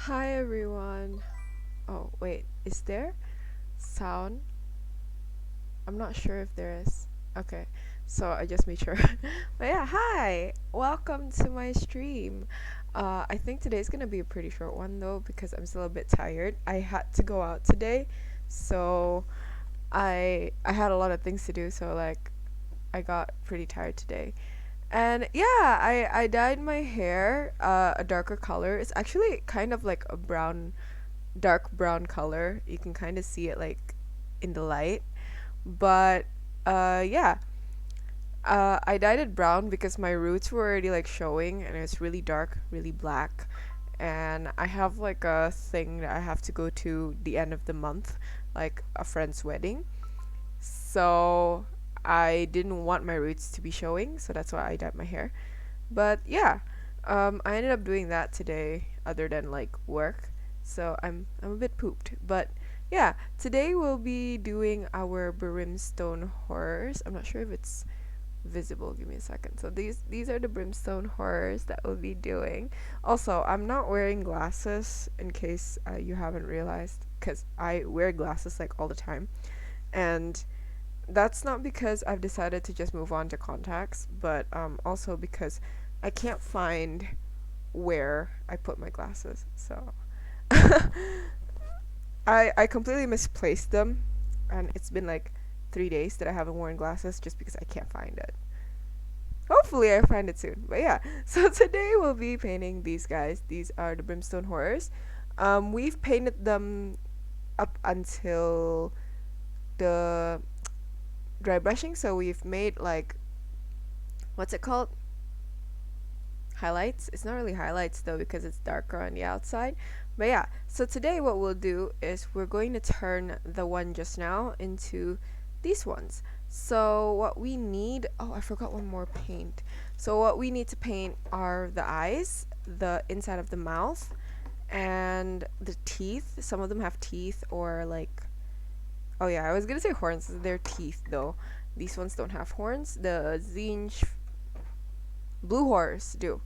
Hi everyone. Oh, wait, is there sound? I'm not sure if there is. Okay, so I just made sure. But yeah, hi! Welcome to my stream. I think today's gonna be a pretty short one though because I'm still a bit tired. I had to go out today, so I had a lot of things to do, so like I got pretty tired today. And yeah, I dyed my hair a darker color. It's actually kind of like a dark brown color. You can kind of see it like in the light. But yeah, I dyed it brown because my roots were already like showing and it's really dark, really black. And I have like a thing that I have to go to the end of the month, like a friend's wedding. So I didn't want my roots to be showing, so that's why I dyed my hair. But yeah, I ended up doing that today, other than like work. So I'm a bit pooped. But yeah, today we'll be doing our Brimstone horrors. I'm not sure if it's visible. Give me a second. So these are the Brimstone horrors that we'll be doing. Also, I'm not wearing glasses in case you haven't realized, because I wear glasses like all the time, and that's not because I've decided to just move on to contacts, but also because I can't find where I put my glasses. So I completely misplaced them, and it's been like 3 days that I haven't worn glasses just because I can't find it. Hopefully, I find it soon. But yeah, so today we'll be painting these guys. These are the Brimstone Horrors. We've painted them up until the dry brushing, so we've made like, what's it called? Highlights. It's not really highlights though because it's darker on the outside. But yeah, so today what we'll do is we're going to turn the one just now into these ones. So what we need, oh, I forgot one more paint. So what we need to paint are the eyes, the inside of the mouth, and the teeth. Some of them have teeth or like, oh yeah, I was gonna say horns. They're teeth though. These ones don't have horns. The Zinj blue horse do.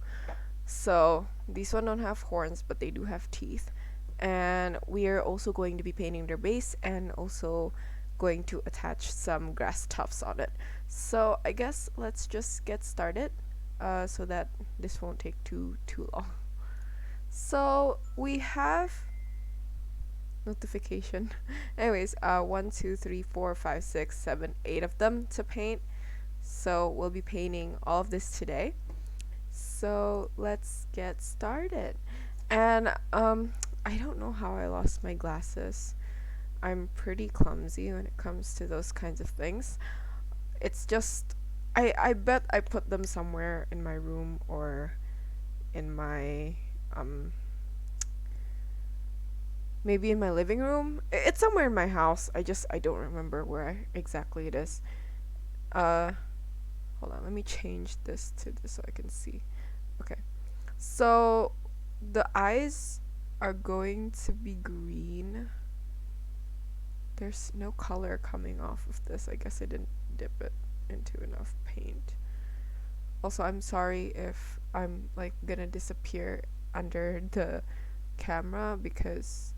So these one don't have horns, but they do have teeth. And we are also going to be painting their base and also going to attach some grass tufts on it. So I guess let's just get started, so that this won't take too long. So we have notification. Anyways, 1, 2, 3, 4, 5, 6, 7, 8 of them to paint. So we'll be painting all of this today. So let's get started. And I don't know how I lost my glasses. I'm pretty clumsy when it comes to those kinds of things. It's just I bet I put them somewhere in my room or in my um maybe in my living room. It's somewhere in my house. I don't remember where exactly it is. Uh Hold on, let me change this to this so I can see. Okay. So the eyes are going to be green. There's no color coming off of this. I guess I didn't dip it into enough paint. Also, I'm sorry if I'm like gonna disappear under the camera because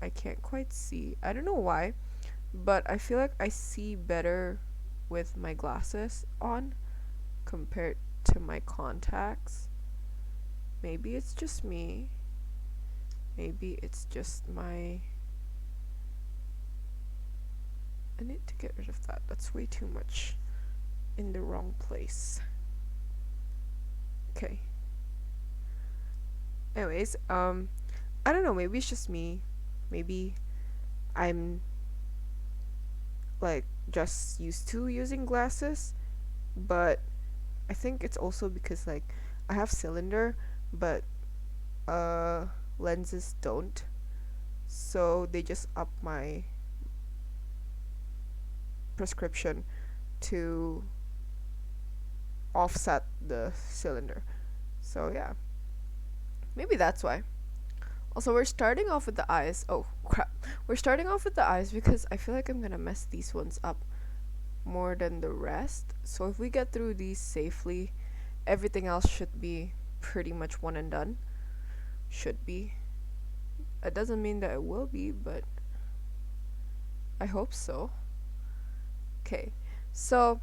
I can't quite see. I don't know why, but I feel like I see better with my glasses on compared to my contacts. Maybe it's just me. Maybe it's just my... I need to get rid of that. That's way too much in the wrong place. Okay. Anyways, I don't know, maybe it's just me. Maybe I'm like just used to using glasses, but I think it's also because like I have cylinder, but uh lenses don't. So they just up my prescription to offset the cylinder. So yeah, maybe that's why. Also, we're starting off with the eyes. Oh crap. We're starting off with the eyes because I feel like I'm gonna mess these ones up more than the rest. So if we get through these safely, everything else should be pretty much one and done. Should be. It doesn't mean that it will be, but I hope so. Okay, so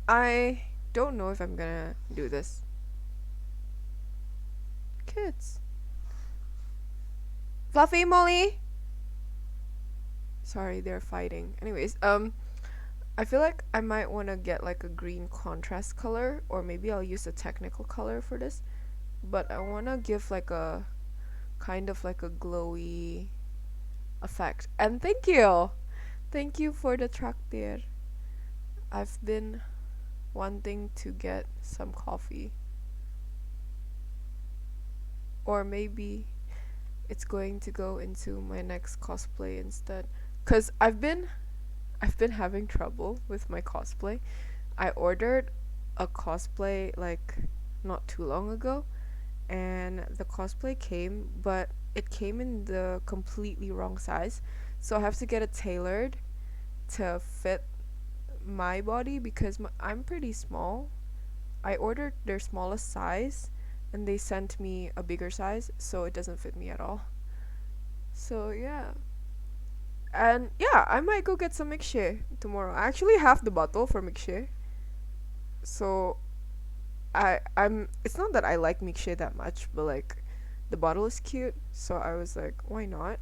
I don't know if I'm gonna do this. Kids. Fluffy, Molly! Sorry, they're fighting. Anyways, I feel like I might want to get like a green contrast color, or maybe I'll use a technical color for this. But I want to give like a kind of like a glowy effect. And thank you! Thank you for the traktir. I've been wanting to get some coffee. Or maybe it's going to go into my next cosplay instead. Cause I've been having trouble with my cosplay. I ordered a cosplay like not too long ago, and the cosplay came, but it came in the completely wrong size. So I have to get it tailored to fit my body because I'm pretty small. I ordered their smallest size and they sent me a bigger size, so it doesn't fit me at all. So yeah. And yeah, I might go get some milkshake tomorrow. I actually have the bottle for milkshake. So I'm it's not that I like milkshake that much, but like the bottle is cute, so I was like, why not?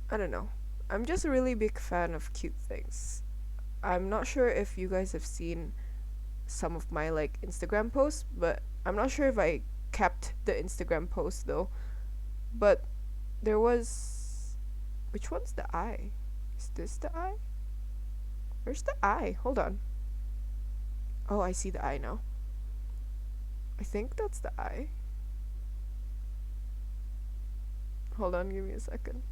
I don't know. I'm just a really big fan of cute things. I'm not sure if you guys have seen some of my like Instagram posts, but I'm not sure if I kept the Instagram post though. But there was which one's the eye? Is this the eye? Where's the eye? Hold on. Oh, I see the eye now. I think that's the eye. Hold on, give me a second.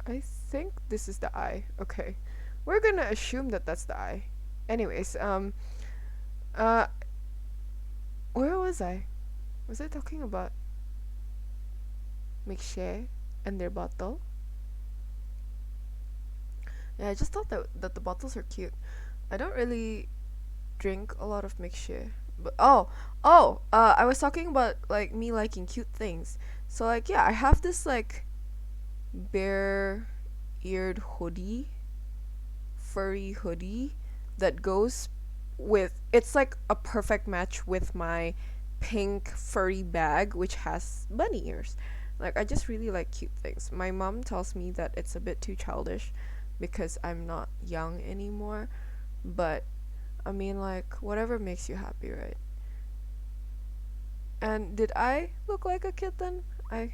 I think this is the eye. Okay. We're gonna assume that that's the eye. Anyways, uh, where was I? Was I talking about milkshake and their bottle? Yeah, I just thought that the bottles are cute. I don't really drink a lot of milkshake, but I was talking about like me liking cute things. So like yeah, I have this like bare eared hoodie, furry hoodie that goes with it's like a perfect match with my pink furry bag which has bunny ears. Like I just really like cute things. My mom tells me that it's a bit too childish because I'm not young anymore, but I mean like whatever makes you happy, right? And did I look like a kitten? I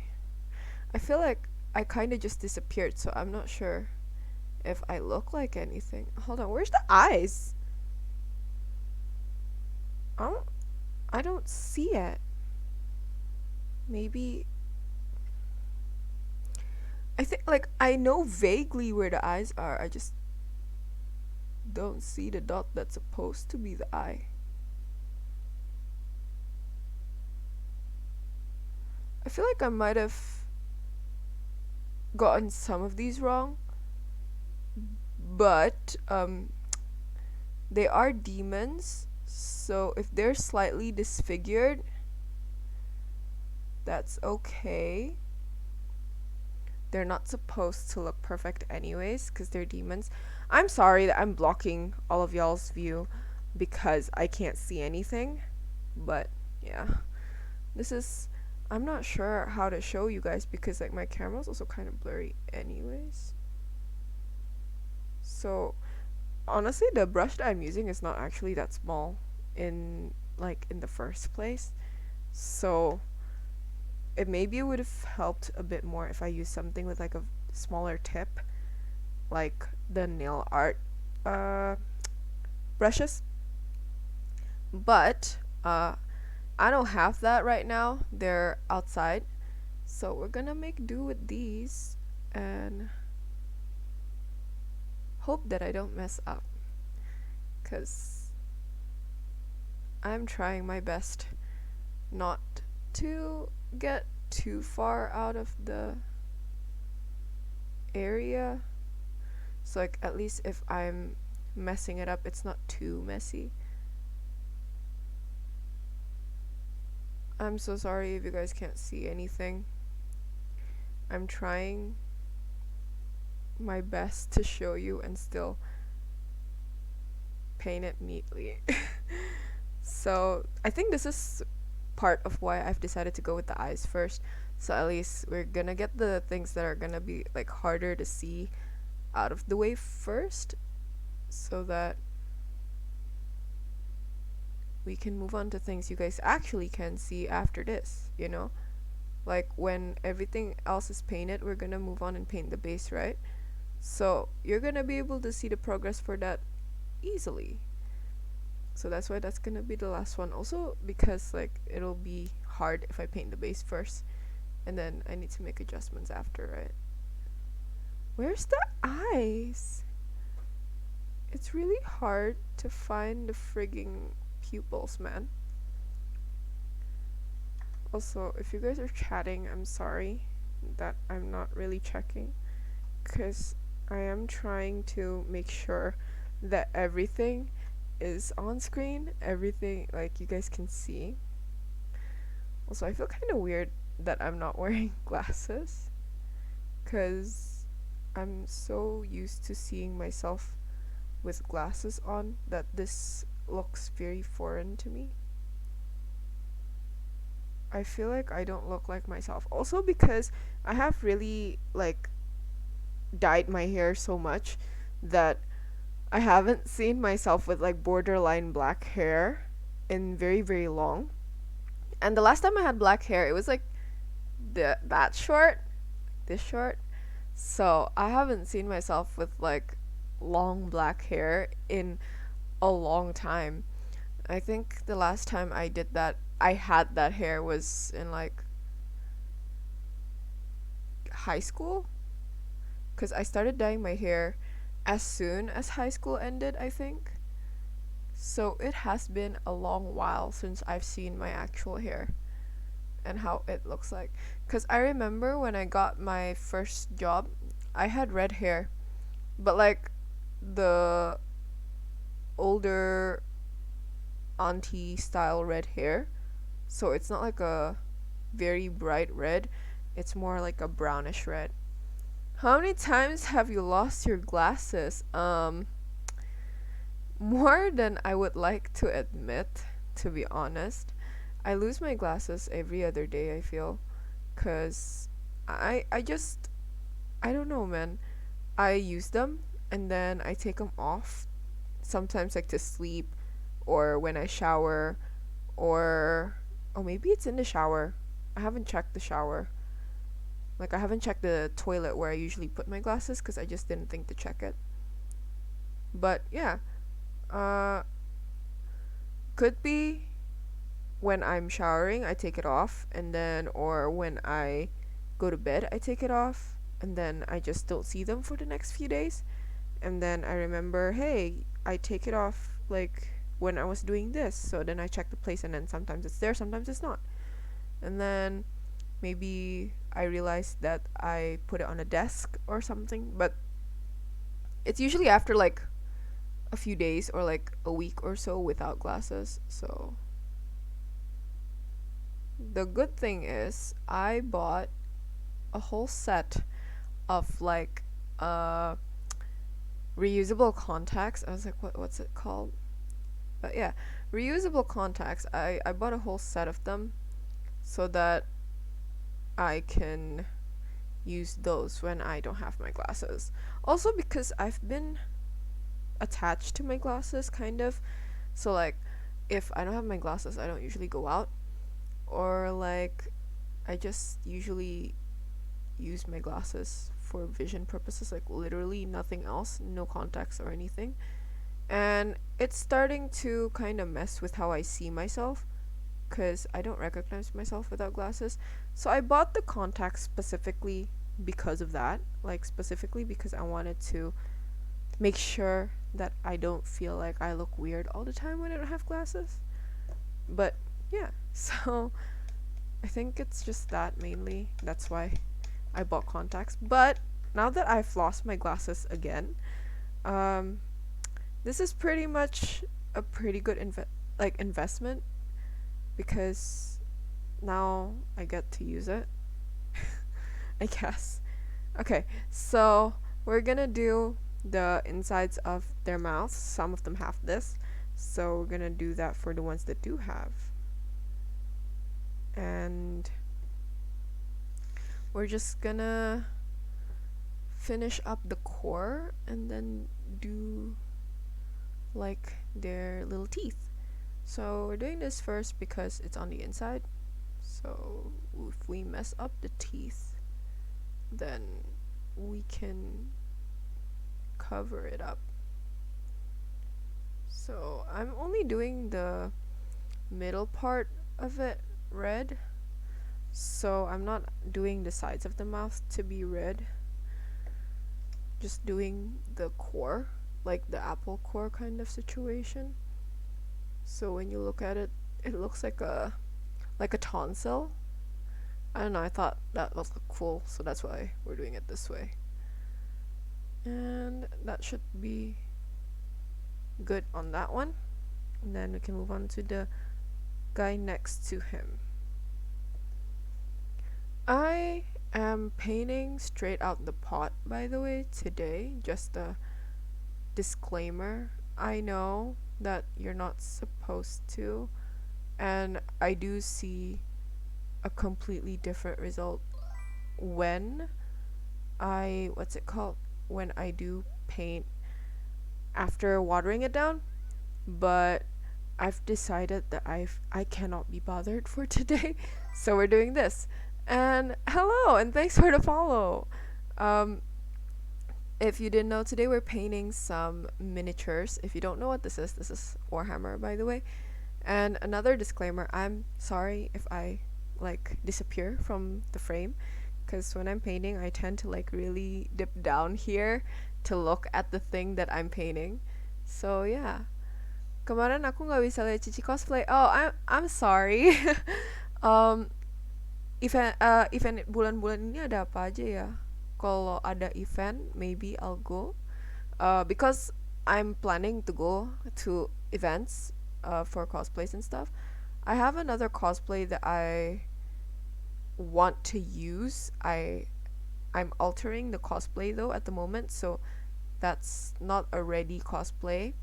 feel like I kind of just disappeared, so I'm not sure if I look like anything. Hold on, where's the eyes? I don't I don't see it. Maybe I think like I know vaguely where the eyes are. I just don't see the dot that's supposed to be the eye. I feel like I might have gotten some of these wrong, but they are demons, so if they're slightly disfigured, that's okay. They're not supposed to look perfect anyways because they're demons. I'm sorry that I'm blocking all of y'all's view because I can't see anything, but yeah. This is I'm not sure how to show you guys because like my camera's also kind of blurry anyways. So honestly, the brush that I'm using is not actually that small in the first place. So it maybe would have helped a bit more if I used something with like a smaller tip, like the nail art uh, brushes. But I don't have that right now. They're outside, so we're gonna make do with these and hope that I don't mess up, cause I'm trying my best not to get too far out of the area. So like at least if I'm messing it up, it's not too messy. I'm so sorry if you guys can't see anything. I'm trying my best to show you and still paint it neatly. So I think this is part of why I've decided to go with the eyes first. So at least we're gonna get the things that are gonna be like harder to see out of the way first, so that we can move on to things you guys actually can see after this, you know? Like when everything else is painted, we're gonna move on and paint the base, right? So you're gonna be able to see the progress for that easily. So that's why that's gonna be the last one. Also because like it'll be hard if I paint the base first and then I need to make adjustments after, right? Where's the eyes? It's really hard to find the frigging pupils, man. Also, if you guys are chatting, I'm sorry that I'm not really checking, because I am trying to make sure that everything is on screen, everything like you guys can see. Also, I feel kind of weird that I'm not wearing glasses, because I'm so used to seeing myself with glasses on that this looks very foreign to me. I feel like I don't look like myself. Also because I have really like dyed my hair so much that I haven't seen myself with like borderline black hair in very very long. And the last time I had black hair, it was like that short, this short. So I haven't seen myself with like long black hair in a long time. I think the last time I did that, I had that hair was in like high school, because I started dyeing my hair as soon as high school ended, I think. So it has been a long while since I've seen my actual hair and how it looks like. Because I remember when I got my first job, I had red hair, but like the older auntie style red hair. So it's not like a very bright red, it's more like a brownish red. How many times have you lost your glasses? More than I would like to admit, to be honest. I lose my glasses every other day, I feel. Cause I just, I don't know, man. I use them and then I take them off. Sometimes like to sleep or when I shower or, oh, maybe it's in the shower. I haven't checked the shower. Like I haven't checked the toilet where I usually put my glasses because I just didn't think to check it. But yeah, uh, could be when I'm showering, I take it off, and then, or when I go to bed, I take it off, and then I just don't see them for the next few days. And then I remember, hey, I take it off like when I was doing this. So then I check the place, and then sometimes it's there, sometimes it's not. And then maybe I realize that I put it on a desk or something, but it's usually after like a few days or like a week or so without glasses. So the good thing is I bought a whole set of like uh reusable contacts. I was like, what's it called? But yeah, reusable contacts. I bought a whole set of them so that I can use those when I don't have my glasses. Also because I've been attached to my glasses kind of. So like if I don't have my glasses, I don't usually go out, or like I just usually use my glasses for vision purposes, like literally nothing else, no contacts or anything. And it's starting to kind of mess with how I see myself because I don't recognize myself without glasses. So I bought the contacts specifically because of that, like specifically because I wanted to make sure that I don't feel like I look weird all the time when I don't have glasses. But yeah, so I think it's just that mainly. That's why I bought contacts. But now that I've lost my glasses again, um, this is pretty much a pretty good investment because now I get to use it, I guess. Okay, so we're gonna do the insides of their mouths. Some of them have this, so we're gonna do that for the ones that do have. And we're just gonna finish up the core and then do like their little teeth. So we're doing this first because it's on the inside. So if we mess up the teeth, then we can cover it up. So I'm only doing the middle part of it red. So I'm not doing the sides of the mouth to be red. Just doing the core, like the apple core kind of situation. So when you look at it, it looks like a tonsil. I don't know, I thought that looked cool, so that's why we're doing it this way. And that should be good on that one. And then we can move on to the guy next to him. I am painting straight out the pot, by the way, today. Just a disclaimer. I know that you're not supposed to, and I do see a completely different result when what's it called? When I do paint after watering it down, but I've decided that I cannot be bothered for today, so we're doing this. And hello, and thanks for the follow. Um, if you didn't know, today we're painting some miniatures. If you don't know what this is Warhammer, by the way. And another disclaimer: I'm sorry if I like disappear from the frame, because when I'm painting, I tend to like really dip down here to look at the thing that I'm painting. So yeah. Kemarin aku nggak bisa lihat Cici cosplay. Oh, I'm sorry. um, event bulan-bulan ini ada apa aja ya? Kalau ada event, maybe I'll go. Because I'm planning to go to events for cosplays and stuff. I have another cosplay that I want to use. I'm altering the cosplay though at the moment, so that's not a ready cosplay.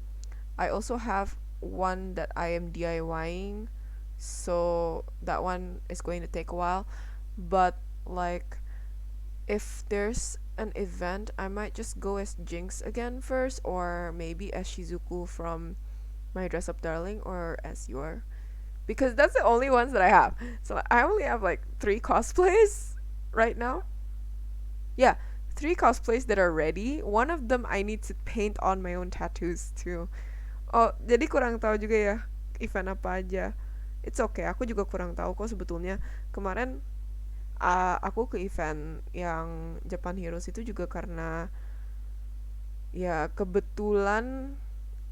I also have one that I am DIYing, so that one is going to take a while. But like, if there's an event, I might just go as Jinx again first, or maybe as Shizuku from My Dress Up Darling, or as Yor, because that's the only ones that I have. So I only have like 3 cosplays right now. Yeah, 3 cosplays that are ready. One of them I need to paint on my own tattoos too. Oh, jadi kurang tahu juga ya event apa aja. It's okay, aku juga kurang tahu kok sebetulnya. Kemarin aku ke event yang Japan Heroes itu juga karena ya kebetulan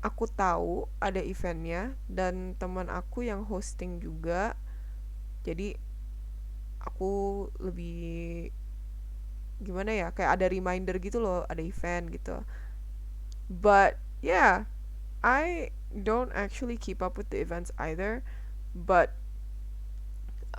aku tahu ada eventnya dan teman aku yang hosting juga. Jadi aku lebih gimana ya, kayak ada reminder gitu loh, ada event gitu. But yeah, I don't actually keep up with the events either, but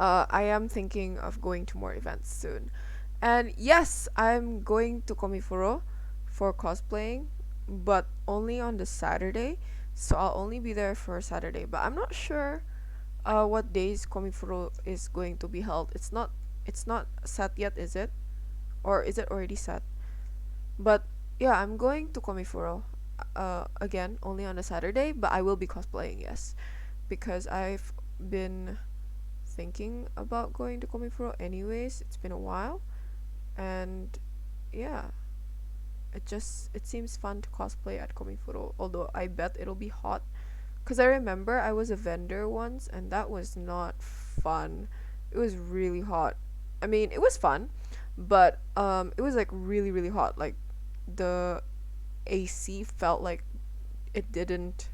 I am thinking of going to more events soon. And yes, I'm going to Komifuro for cosplaying, but only on the Saturday. So I'll only be there for Saturday. But I'm not sure what days Komifuro is going to be held. It's not set yet, is it? Or is it already set? But yeah, I'm going to Komifuro again only on a Saturday, but I will be cosplaying, yes, because I've been thinking about going to Komifuro anyways. It's been a while, and yeah, it seems fun to cosplay at Komifuro, although I bet it'll be hot, because I remember I was a vendor once and that was not fun. It was really hot. I mean, it was fun, but it was like really really hot. Like the AC felt like it didn't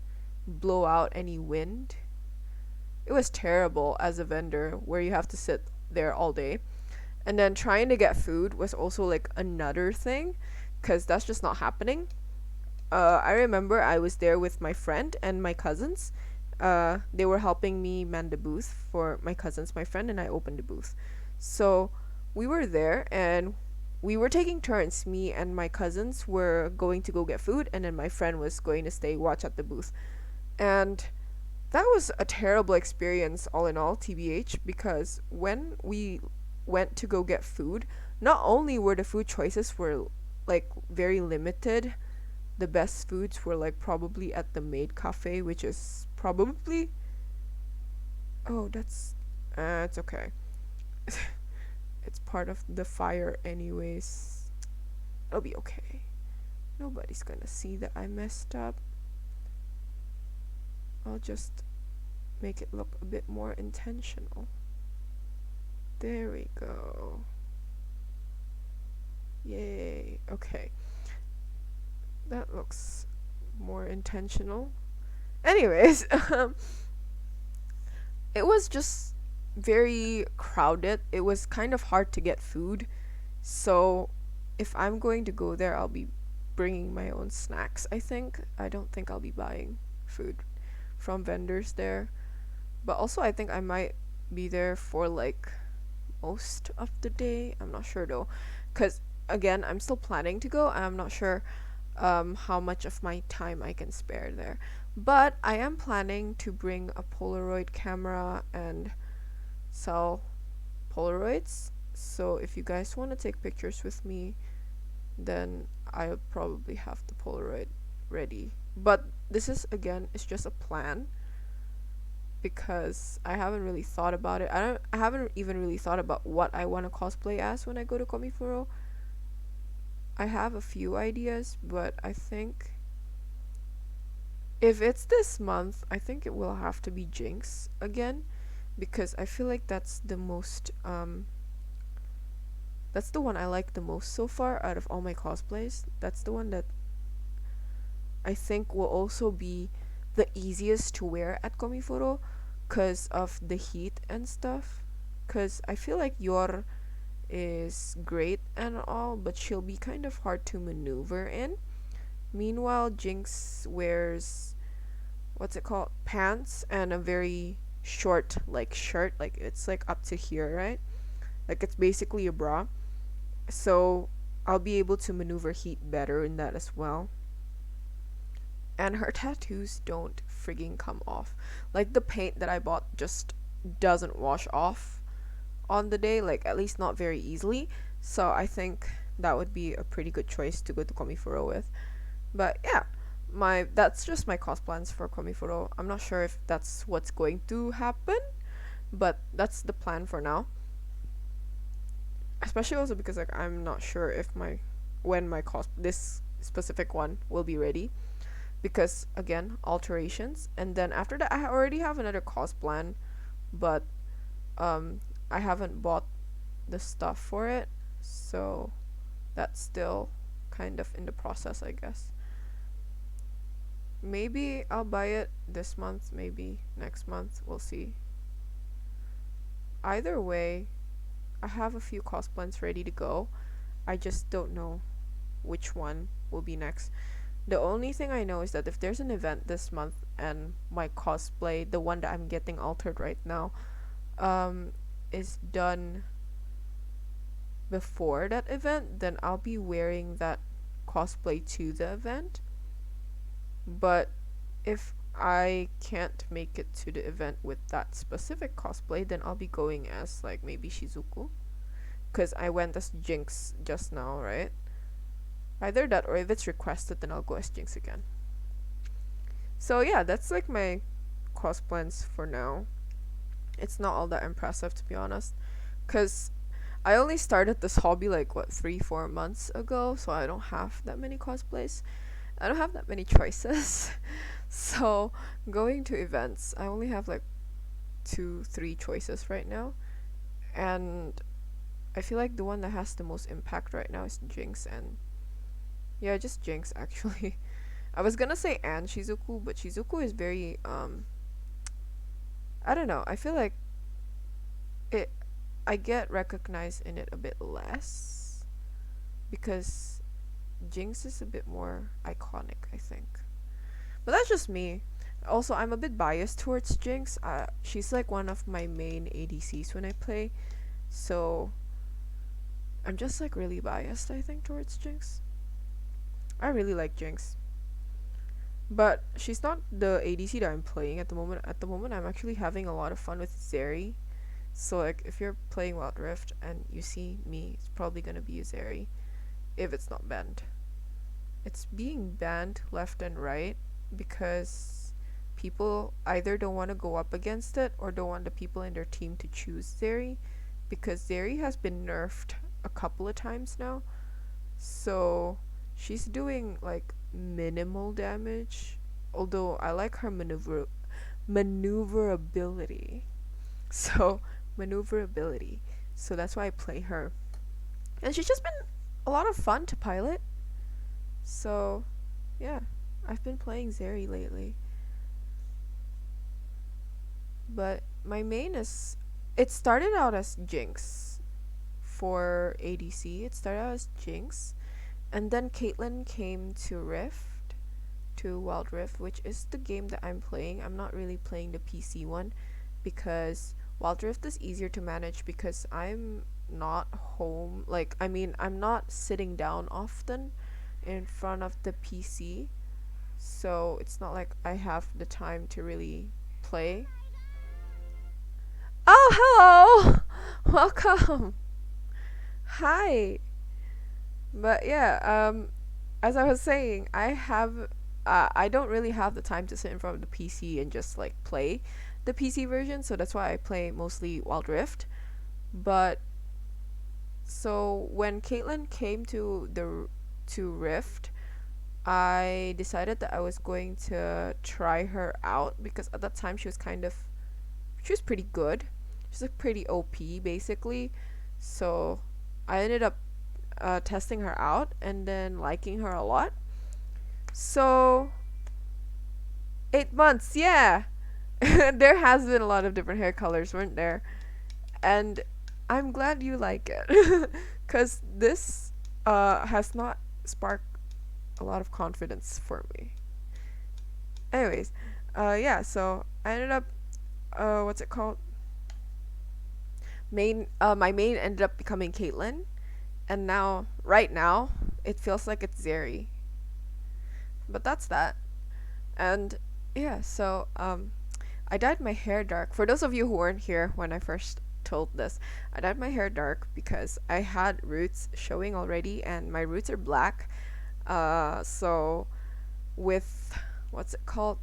blow out any wind. It was terrible as a vendor where you have to sit there all day. And then trying to get food was also like another thing, because that's just not happening. I remember I was there with my friend and my cousins, they were helping me man the booth for my cousins, my friend, and I opened the booth. So we were there and we were taking turns. Me and my cousins were going to go get food, and then my friend was going to stay watch at the booth. And that was a terrible experience, all in all, TBH, because when we went to go get food, not only were the food choices were like very limited, the best foods were like probably at the maid cafe, which is probably, oh, that's it's okay. It's part of the fire anyways. It'll be okay. Nobody's gonna see that I messed up. I'll just make it look a bit more intentional. There we go. Yay. Okay. That looks more intentional. Anyways, it was just very crowded. It was kind of hard to get food. So, if I'm going to go there, I'll be bringing my own snacks, I think. I don't think I'll be buying food from vendors there. But also, I think I might be there for like most of the day. I'm not sure though. Because, again, I'm still planning to go. I'm not sure how much of my time I can spare there. But I am planning to bring a Polaroid camera and sell Polaroids. So if you guys want to take pictures with me, then I'll probably have the Polaroid ready. But this is, again, it's just a plan because I haven't really thought about it. I haven't even really thought about what I want to cosplay as when I go to Komifuro. I have a few ideas, but I think if it's this month, I think it will have to be Jinx again because I feel like that's the one I like the most so far out of all my cosplays. That's the one that I think will also be the easiest to wear at Komifuro because of the heat and stuff. Because I feel like Yor is great and all, but she'll be kind of hard to maneuver in. Meanwhile, Jinx wears what's it called? Pants and a very short like shirt, like it's like up to here, right? Like it's basically a bra. So I'll be able to maneuver heat better in that as well. And her tattoos don't frigging come off. Like the paint that I bought just doesn't wash off on the day, like at least not very easily. So I think that would be a pretty good choice to go to Komifuro with. But yeah, my that's just my cost plans for Komifuro. I'm not sure if that's what's going to happen, but that's the plan for now. Especially also because like I'm not sure if my when my cost this specific one will be ready because again alterations, and then after that I already have another cost plan, but I haven't bought the stuff for it, so that's still kind of in the process, I guess. Maybe I'll buy it this month, maybe next month, we'll see. Either way, I have a few cosplays ready to go. I just don't know which one will be next. The only thing I know is that if there's an event this month and my cosplay, the one that I'm getting altered right now, is done before that event, then I'll be wearing that cosplay to the event. But if I can't make it to the event with that specific cosplay, then I'll be going as like maybe Shizuku. Because I went as Jinx just now, right? Either that or if it's requested, then I'll go as Jinx again. So yeah, that's like my cos plans for now. It's not all that impressive to be honest. Because I only started this hobby like what 3-4 months ago, so I don't have that many cosplays. I don't have that many choices. So going to events, I only have like 2-3 choices right now. And I feel like the one that has the most impact right now is Jinx, and yeah, just Jinx actually. I was gonna say and Shizuku, but Shizuku is very I don't know. I feel like it I get recognized in it a bit less because Jinx is a bit more iconic, I think. But that's just me. Also, I'm a bit biased towards Jinx. She's like one of my main ADCs when I play, so I'm just like really biased, I think, towards Jinx. I really like Jinx. But she's not the ADC that I'm playing at the moment. At the moment, I'm actually having a lot of fun with Zeri. So, like, if you're playing Wild Rift and you see me, it's probably gonna be a Zeri if it's not banned. It's being banned left and right because people either don't want to go up against it or don't want the people in their team to choose Zeri because Zeri has been nerfed a couple of times now. So she's doing like minimal damage, although I like her maneuverability. So maneuverability. So that's why I play her. And she's just been a lot of fun to pilot. So yeah, I've been playing Zeri lately. But my main is it started out as Jinx for ADC. It started out as Jinx. And then Caitlyn came to Rift, to Wild Rift, which is the game that I'm playing. I'm not really playing the PC one because Wild Rift is easier to manage because I'm not home. Like, I mean, I'm not sitting down often in front of the PC. So it's not like I have the time to really play. Oh, hello! Welcome! Hi! But yeah, as I was saying, I don't really have the time to sit in front of the PC and just like play the PC version, so that's why I play mostly Wild Rift. But so when Caitlyn came to Rift, I decided that I was going to try her out because at that time she was pretty good. She's like pretty OP basically. So I ended up testing her out and then liking her a lot. So 8 months, yeah. There has been a lot of different hair colors, weren't there? And I'm glad you like it, cause this has not sparked a lot of confidence for me. Anyways, yeah. So I ended up what's it called? My main ended up becoming Caitlyn, and now right now it feels like it's Zeri. But that's that. And yeah, so I dyed my hair dark. For those of you who weren't here when I first told this, I dyed my hair dark because I had roots showing already, and my roots are black. So with what's it called?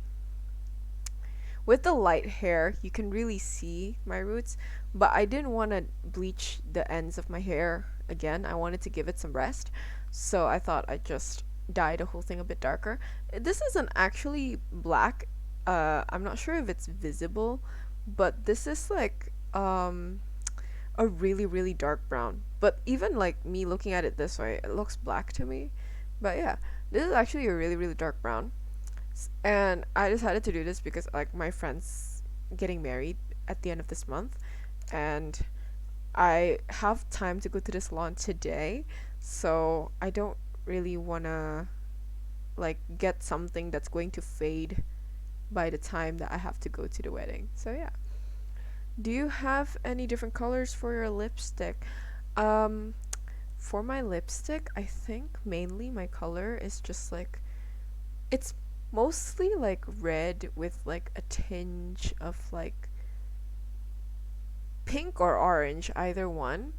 With the light hair, you can really see my roots, but I didn't want to bleach the ends of my hair again. I wanted to give it some rest, so I thought I'd just dye the whole thing a bit darker. This isn't actually black. I'm not sure if it's visible, but this is like a really really dark brown. But even like me looking at it this way, it looks black to me. But yeah, this is actually a really really dark brown. And I decided to do this because like my friend's getting married at the end of this month, and I have time to go to the salon today, so I don't really wanna like get something that's going to fade by the time that I have to go to the wedding. So yeah. Do you have any different colors for your lipstick? Um, for my lipstick, I think mainly my color is just like it's mostly like red with like a tinge of like pink or orange, either one.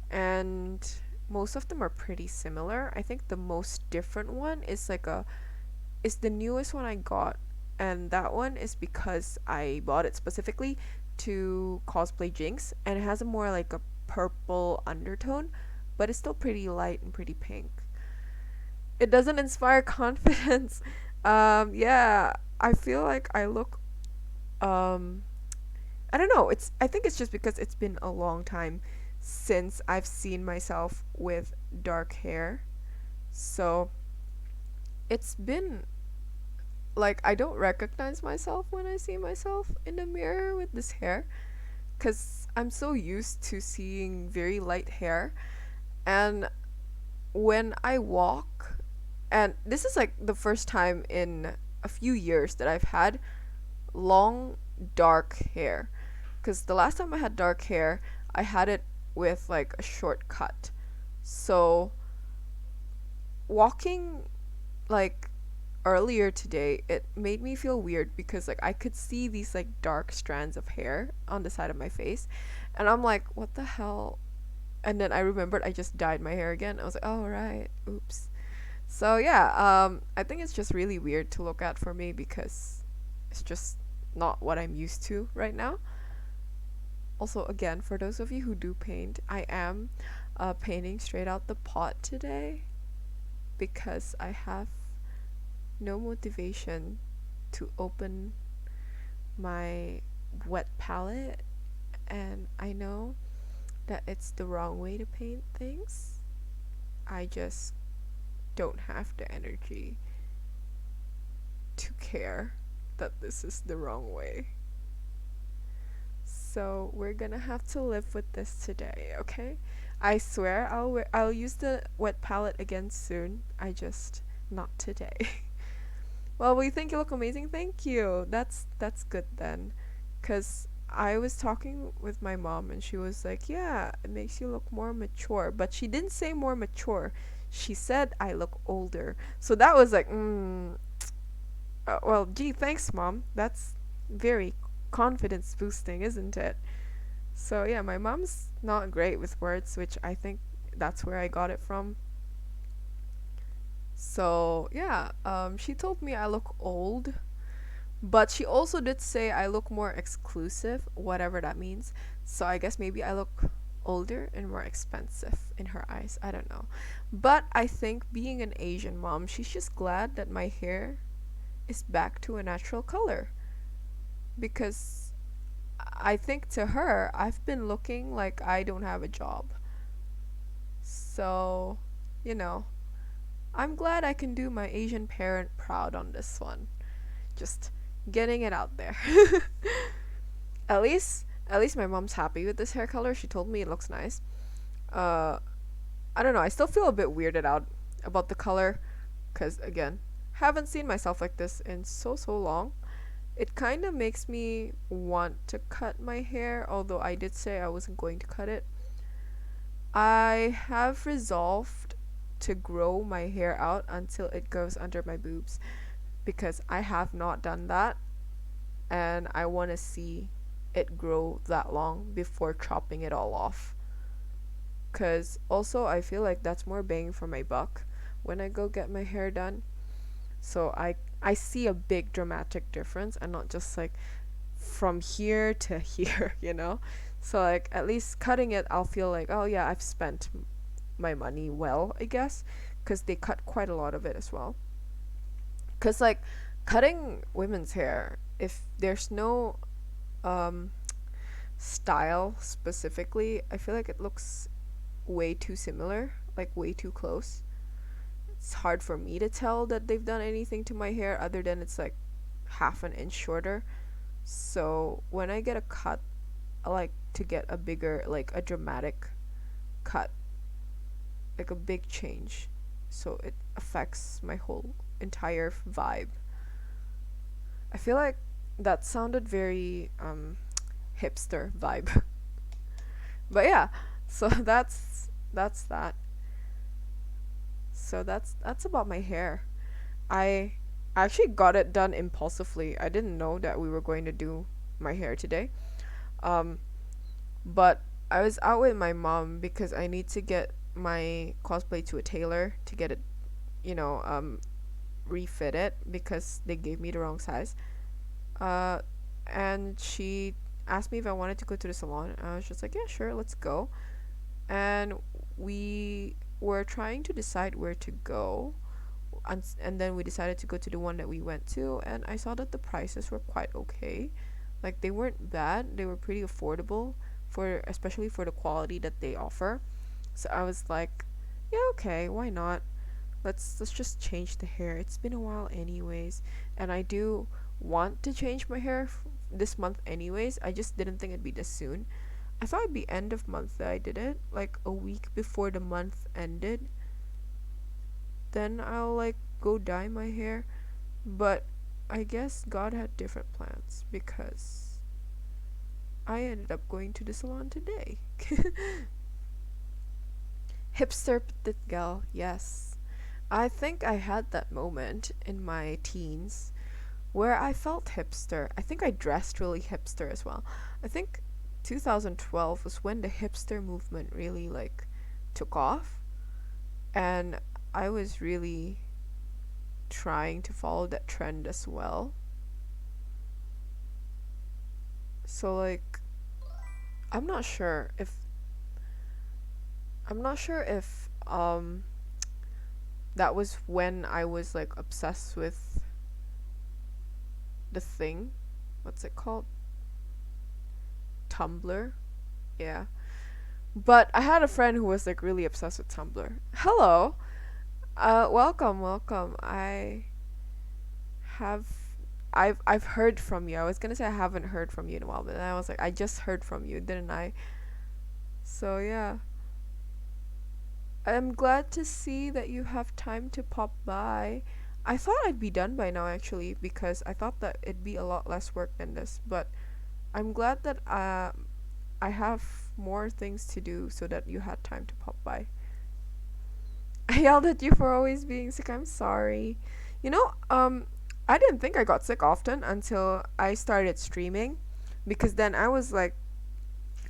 And most of them are pretty similar. I think the most different one is the newest one I got, and that one is because I bought it specifically to cosplay Jinx, and it has a more like a purple undertone, but it's still pretty light and pretty pink. It doesn't inspire confidence. Yeah, I feel like I look um I don't know. I think it's just because it's been a long time since I've seen myself with dark hair. So it's been like I don't recognize myself when I see myself in the mirror with this hair cuz I'm so used to seeing very light hair, and when I walk, and this is like the first time in a few years that I've had long dark hair. Because the last time I had dark hair, I had it with like a short cut. So walking like earlier today, it made me feel weird because like I could see these like dark strands of hair on the side of my face, and I'm like, what the hell? And then I remembered I just dyed my hair again. I was like, oh right, oops. So yeah, I think it's just really weird to look at for me because it's just not what I'm used to right now. Also, again, for those of you who do paint, I am painting straight out the pot today because I have no motivation to open my wet palette, and I know that it's the wrong way to paint things. I just don't have the energy to care that this is the wrong way. So we're gonna have to live with this today, okay? I swear I'll use the wet palette again soon. I just not today. Well, we think you look amazing. Thank you. That's good then. Cuz I was talking with my mom and she was like, "Yeah, it makes you look more mature." But she didn't say more mature. She said I look older. So that was like, well, gee, thanks, mom. That's very confidence boosting, isn't it? So yeah, my mom's not great with words, which I think that's where I got it from. So yeah, she told me I look old, but she also did say I look more exclusive, whatever that means. So I guess maybe I look older and more expensive in her eyes. I don't know. But I think being an Asian mom, she's just glad that my hair is back to a natural color because I think to her, I've been looking like I don't have a job. So, you know, I'm glad I can do my Asian parent proud on this one. Just getting it out there. At least my mom's happy with this hair color. She told me it looks nice. Uh I don't know, I still feel a bit weirded out about the color cuz again, haven't seen myself like this in so long. It kind of makes me want to cut my hair, although I did say I wasn't going to cut it. I have resolved to grow my hair out until it goes under my boobs because I have not done that and I want to see it grow that long before chopping it all off. Cuz also I feel like that's more bang for my buck when I go get my hair done. So I see a big dramatic difference and not just like from here to here, you know? So like at least cutting it I'll feel like, oh yeah, I've spent my money well, I guess, cuz they cut quite a lot of it as well. Cuz like cutting women's hair, if there's no um style specifically, I feel like it looks way too similar, like way too close. It's hard for me to tell that they've done anything to my hair other than it's like half an inch shorter. So when I get a cut, I like to get a bigger, like a dramatic cut, like a big change. So it affects my whole entire vibe. I feel like that sounded very hipster vibe. But yeah, so that's that. So that's about my hair. I actually got it done impulsively. I didn't know that we were going to do my hair today. Um, but I was out with my mom because I need to get my cosplay to a tailor to get it, you know, refit it because they gave me the wrong size. Uh, and she asked me if I wanted to go to the salon. I was just like, yeah, sure, let's go. And we were trying to decide where to go. And then we decided to go to the one that we went to, and I saw that the prices were quite okay. Like they weren't bad, they were pretty affordable for especially for the quality that they offer. So I was like, yeah, okay, why not? Let's just change the hair. It's been a while anyways, and I do want to change my hair this month anyways. I just didn't think it'd be this soon. I thought it'd be end of month that I did it, like a week before the month ended. Then I'll like go dye my hair. But I guess God had different plans because I ended up going to the salon today. Hipster petit gal, yes. I think I had that moment in my teens where I felt hipster. I think I dressed really hipster as well. I think 2012 was when the hipster movement really like took off, and I was really trying to follow that trend as well. So like I'm not sure if I'm not sure if that was when I was like obsessed with the thing. What's it called? Tumblr. Yeah. But I had a friend who was like really obsessed with Tumblr. Hello. Welcome, welcome. Have I've heard from you. I was gonna say I haven't heard from you in a while, but then I was like, I just heard from you, didn't I? So yeah. I'm glad to see that you have time to pop by. I thought I'd be done by now actually because I thought that it'd be a lot less work than this, but I'm glad that I have more things to do so that you had time to pop by. I yelled at you for always being sick. I'm sorry. You know, I didn't think I got sick often until I started streaming because then I was like,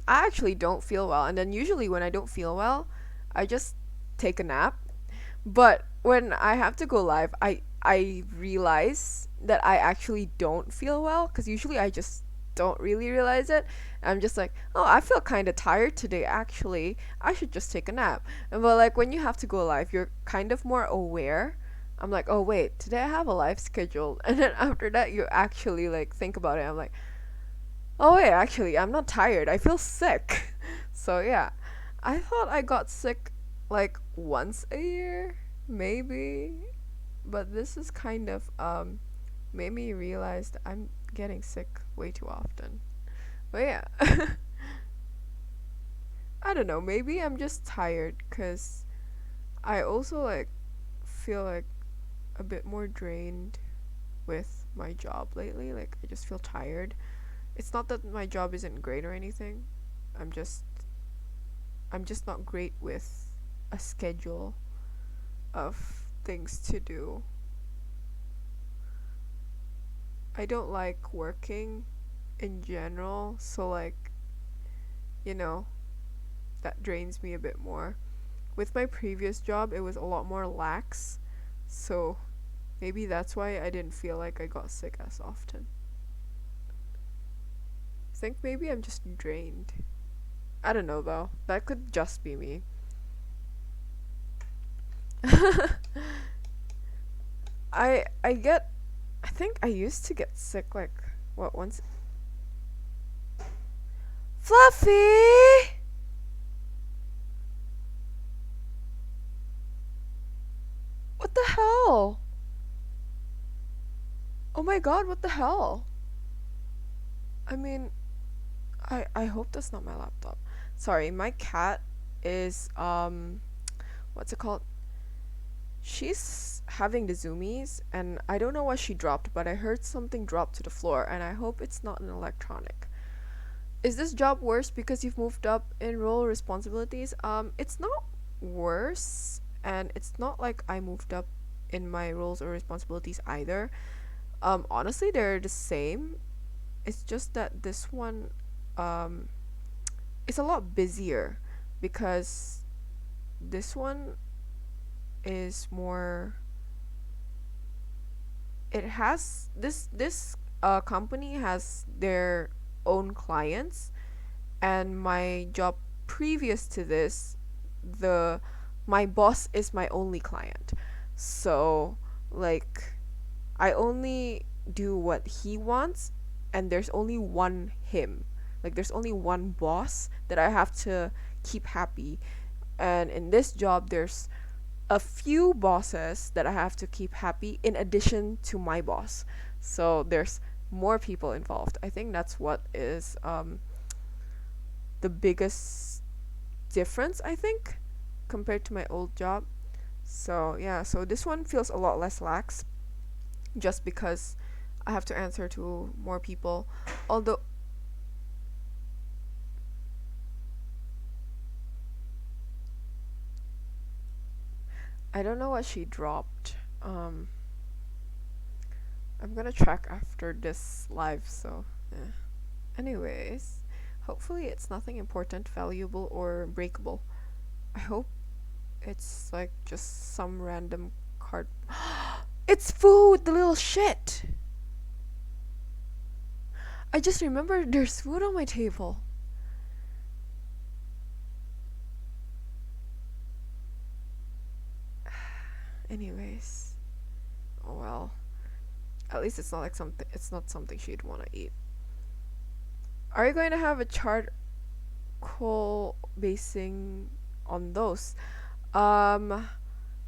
I actually don't feel well. And then usually when I don't feel well, I just take a nap. But when I have to go live, I realize that I actually don't feel well because usually I just don't really realize it. I'm just like, oh, I feel kind of tired today actually. I should just take a nap. And but like when you have to go live, you're kind of more aware. I'm like, oh wait, today I have a live schedule. And then after that, you actually like think about it. I'm like, oh wait, actually, I'm not tired. I feel sick. So yeah, I thought I got sick like once a year, maybe. But this is kind of made me realize that I'm getting sick way too often. But yeah, I don't know. Maybe I'm just tired because I also like feel like a bit more drained with my job lately. Like I just feel tired. It's not that my job isn't great or anything. I'm just I'm just not great with a schedule of things to do. I don't like working in general, so like, you know, that drains me a bit more. With my previous job, it was a lot more lax, so maybe that's why I didn't feel like I got sick as often. I think maybe I'm just drained. I don't know though. That could just be me. I get I think I used to get sick like what once. Fluffy. What the hell? Oh my god, what the hell? I mean, I hope that's not my laptop. Sorry, my cat is what's it called? She's having the zoomies and I don't know what she dropped, but I heard something drop to the floor and I hope it's not an electronic. Is this job worse because you've moved up in role responsibilities? It's not worse, and it's not like I moved up in my roles or responsibilities either. Honestly, they're the same. It's just that this one, um, is a lot busier because this one is more. It has this company has their own clients, and my job previous to this, the my boss is my only client. So like I only do what he wants, and there's only one him. Like there's only one boss that I have to keep happy. And in this job there's a few bosses that I have to keep happy in addition to my boss. So there's more people involved. I think that's what is the biggest difference, I think, compared to my old job. So yeah, so this one feels a lot less lax just because I have to answer to more people. Although I don't know what she dropped. I'm gonna check after this live, so yeah. Anyways, hopefully it's nothing important, valuable, or breakable. I hope it's like just some random card. It's food, the little shit! I just remembered there's food on my table. Anyways, oh well. At least it's not like something. It's not something she'd want to eat. Are you going to have a charcoal basing on those? Um,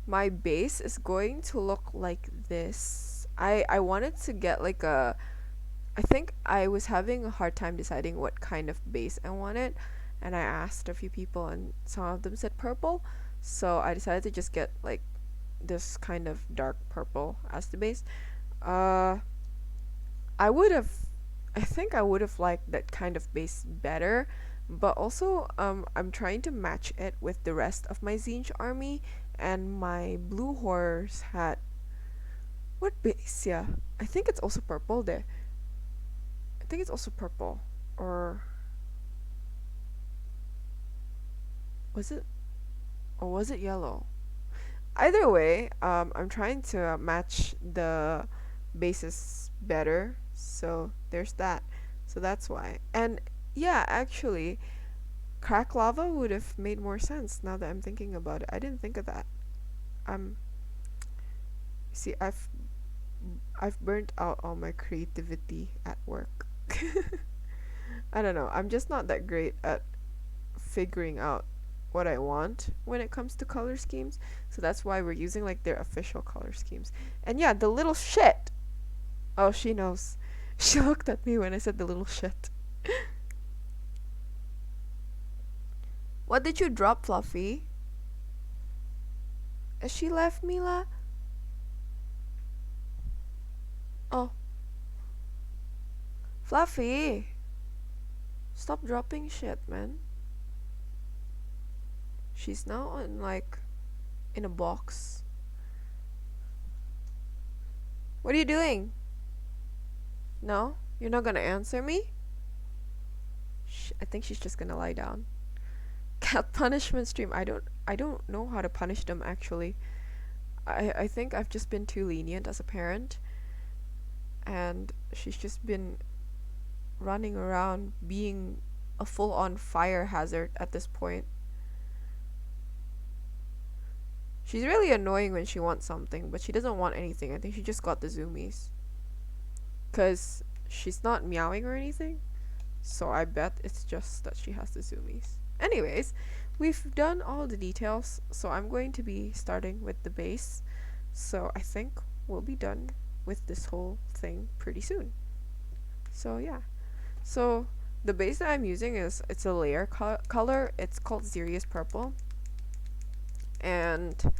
my base is going to look like this. I wanted to get like a. I think I was having a hard time deciding what kind of base I wanted, and I asked a few people, and some of them said purple. So I decided to just get like this kind of dark purple as the base. Uh, I would have, I think I would have liked that kind of base better, but also I'm trying to match it with the rest of my Zinj army, and my blue horse had what base? Yeah, I think it's also purple there. I think it's also purple, or was it? Or was it yellow? Either way, I'm trying to match the bases better. So there's that. So that's why. And yeah, actually, crack lava would have made more sense now that I'm thinking about it. I didn't think of that. Um, see, I've burnt out all my creativity at work. I don't know. I'm just not that great at figuring out what I want when it comes to color schemes. So that's why we're using like their official color schemes. And yeah, the little shit. Oh, she knows. She looked at me when I said the little shit. What did you drop, Fluffy? Has she left, Mila? Oh, Fluffy. Stop dropping shit, man. She's now in like in a box. What are you doing? No? You're not gonna answer me? I think she's just gonna lie down. Cat punishment stream. I don't know how to punish them actually. I think I've just been too lenient as a parent, and she's just been running around being a full-on fire hazard at this point. She's really annoying when she wants something, but she doesn't want anything. I think she just got the zoomies. Cause she's not meowing or anything. So I bet it's just that she has the zoomies. Anyways, we've done all the details, so I'm going to be starting with the base. So I think we'll be done with this whole thing pretty soon. So yeah. So the base that I'm using it's a layer color. It's called Sirius Purple. And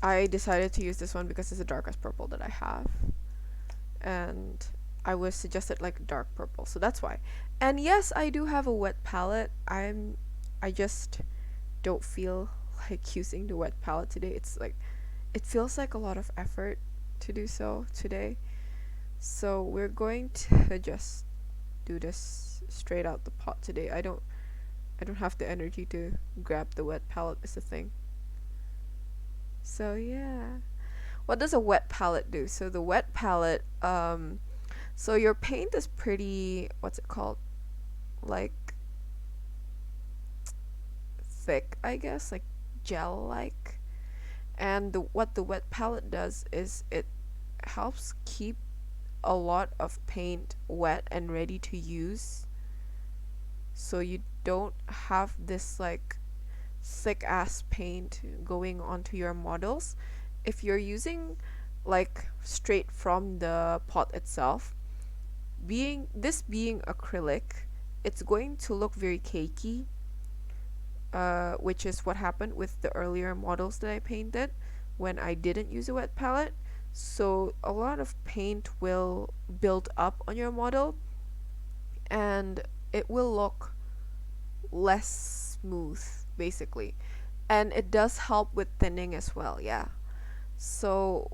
I decided to use this one because it's the darkest purple that I have. And I was suggested like dark purple, so that's why. And yes, I do have a wet palette. I just don't feel like using the wet palette today. It's like it feels like a lot of effort to do so today. So we're going to just do this straight out the pot today. I don't have the energy to grab the wet palette is the thing. So yeah. What does a wet palette do? So the wet palette, so your paint is pretty, what's it called? Like thick, I guess, like gel-like. And what the wet palette does is it helps keep a lot of paint wet and ready to use. So you don't have this like thick ass paint going onto your models. If you're using like straight from the pot itself, being acrylic, it's going to look very cakey, which is what happened with the earlier models that I painted when I didn't use a wet palette. So a lot of paint will build up on your model, and it will look less smooth, basically. And it does help with thinning as well, yeah. So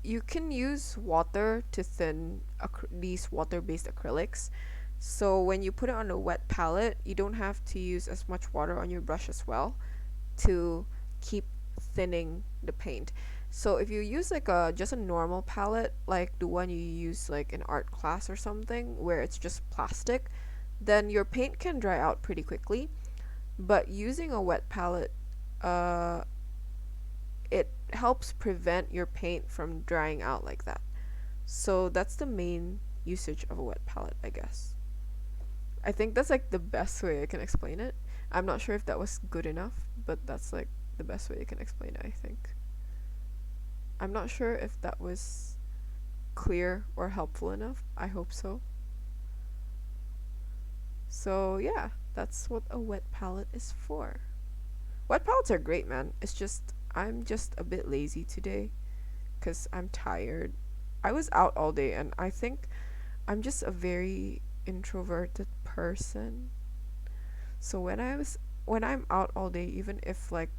you can use water to thin these water-based acrylics. So when you put it on a wet palette, you don't have to use as much water on your brush as well to keep thinning the paint. So if you use like a just a normal palette, like the one you use like in art class or something, where it's just plastic, then your paint can dry out pretty quickly. But using a wet palette, uh, it helps prevent your paint from drying out like that. So that's the main usage of a wet palette, I guess. I think that's like the best way I can explain it. I'm not sure if that was good enough, but that's like the best way I can explain it, I think. I'm not sure if that was clear or helpful enough. I hope so. So, yeah, that's what a wet palette is for. Wet palettes are great, man. It's just, I'm just a bit lazy today because I'm tired. I was out all day, and I think I'm just a very introverted person. So when I'm out all day, even if like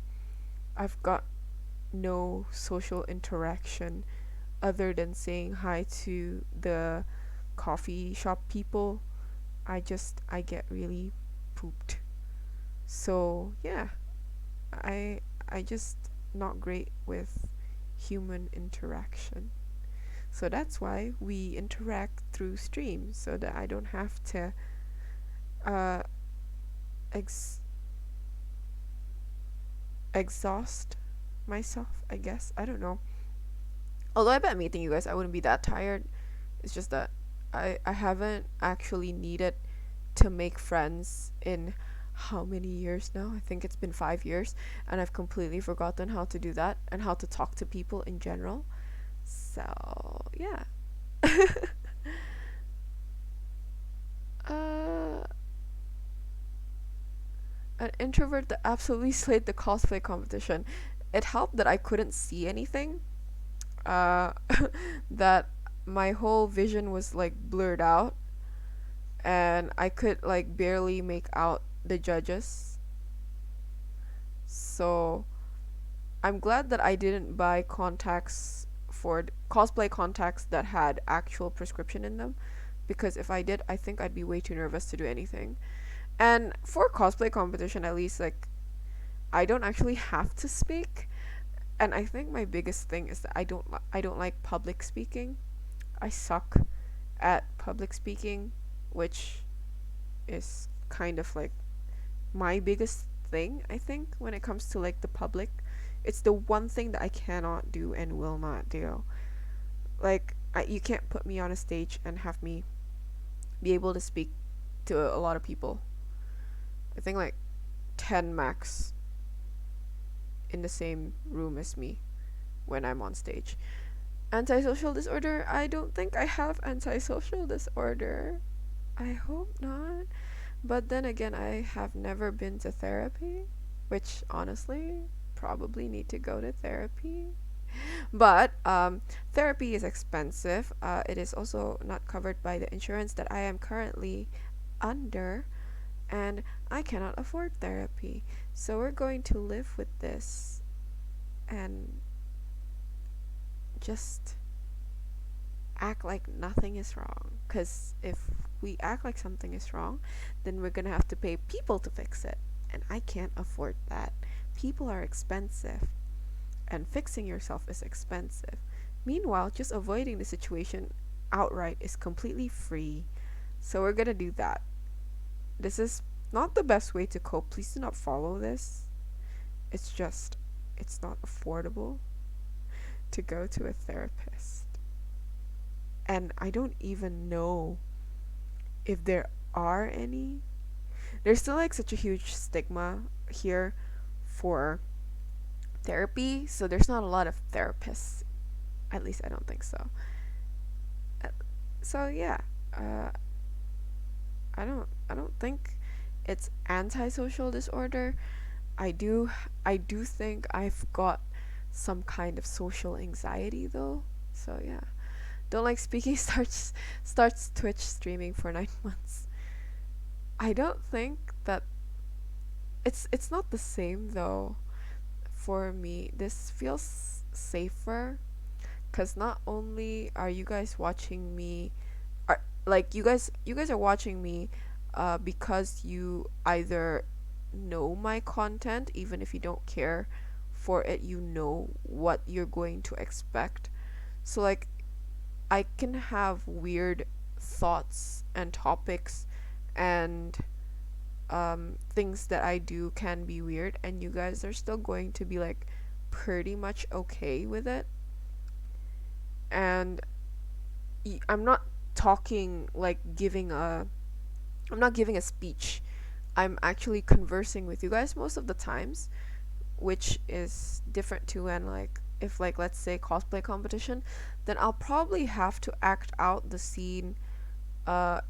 I've got no social interaction other than saying hi to the coffee shop people, I get really pooped. So yeah, I I just not great with human interaction. So that's why we interact through streams so that I don't have to uh ex- exhaust myself, I guess. I don't know. Although I bet meeting you guys I wouldn't be that tired. It's just that I haven't actually needed to make friends in how many years now? I think it's been 5 years, and I've completely forgotten how to do that and how to talk to people in general. So yeah. uh, an introvert that absolutely slayed the cosplay competition. It helped that I couldn't see anything. Uh, that my whole vision was like blurred out, and I could like barely make out the judges. So I'm glad that I didn't buy contacts for cosplay contacts that had actual prescription in them, because if I did, I think I'd be way too nervous to do anything. And for cosplay competition, at least like I don't actually have to speak. And I think my biggest thing is that I don't like public speaking. I suck at public speaking, which is kind of like my biggest thing, I think, when it comes to like the public. It's the one thing that I cannot do and will not do. Like, you can't put me on a stage and have me be able to speak to a lot of people. I think like 10 max in the same room as me when I'm on stage. Antisocial disorder? I don't think I have antisocial disorder. I hope not. But then again, I have never been to therapy, which honestly, probably need to go to therapy. But therapy is expensive. It is also not covered by the insurance that I am currently under, and I cannot afford therapy. So we're going to live with this and just act like nothing is wrong. Because if we act like something is wrong, then we're gonna have to pay people to fix it. And I can't afford that. People are expensive, and fixing yourself is expensive. Meanwhile, just avoiding the situation outright is completely free. So we're gonna do that. This is not the best way to cope. Please do not follow this. It's just, it's not affordable to go to a therapist. And I don't even know if there are any. There's still like such a huge stigma here for therapy, so there's not a lot of therapists. At least I don't think so. Uh, So yeah, uh, I don't think it's antisocial disorder. I do think I've got some kind of social anxiety though. So yeah, don't like speaking starts Twitch streaming for 9 months. I don't think that it's not the same though. For me, this feels safer because not only are you guys watching me, are like you guys are watching me because you either know my content, even if you don't care for it, you know what you're going to expect. So like I can have weird thoughts and topics and things that I do can be weird, and you guys are still going to be like pretty much okay with it. And I'm not talking like I'm not giving a speech. I'm actually conversing with you guys most of the times, which is different to when like if like let's say cosplay competition, then I'll probably have to act out the scene.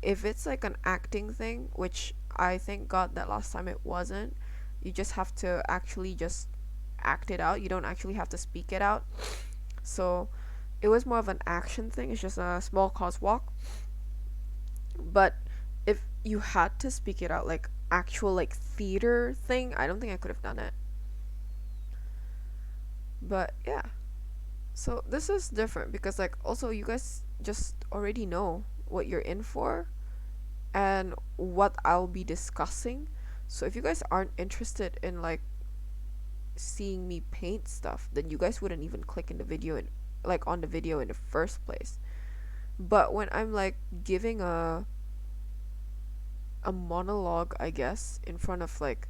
If it's like an acting thing, which I thank God that last time it wasn't, you just have to actually just act it out. You don't actually have to speak it out. So it was more of an action thing. It's just a small cause walk. But if you had to speak it out like actual like theater thing, I don't think I could have done it. But yeah. So this is different because like also you guys just already know what you're in for and what I'll be discussing. So if you guys aren't interested in like seeing me paint stuff, then you guys wouldn't even click in the video and like on the video in the first place. But when I'm like giving a monologue, I guess, in front of like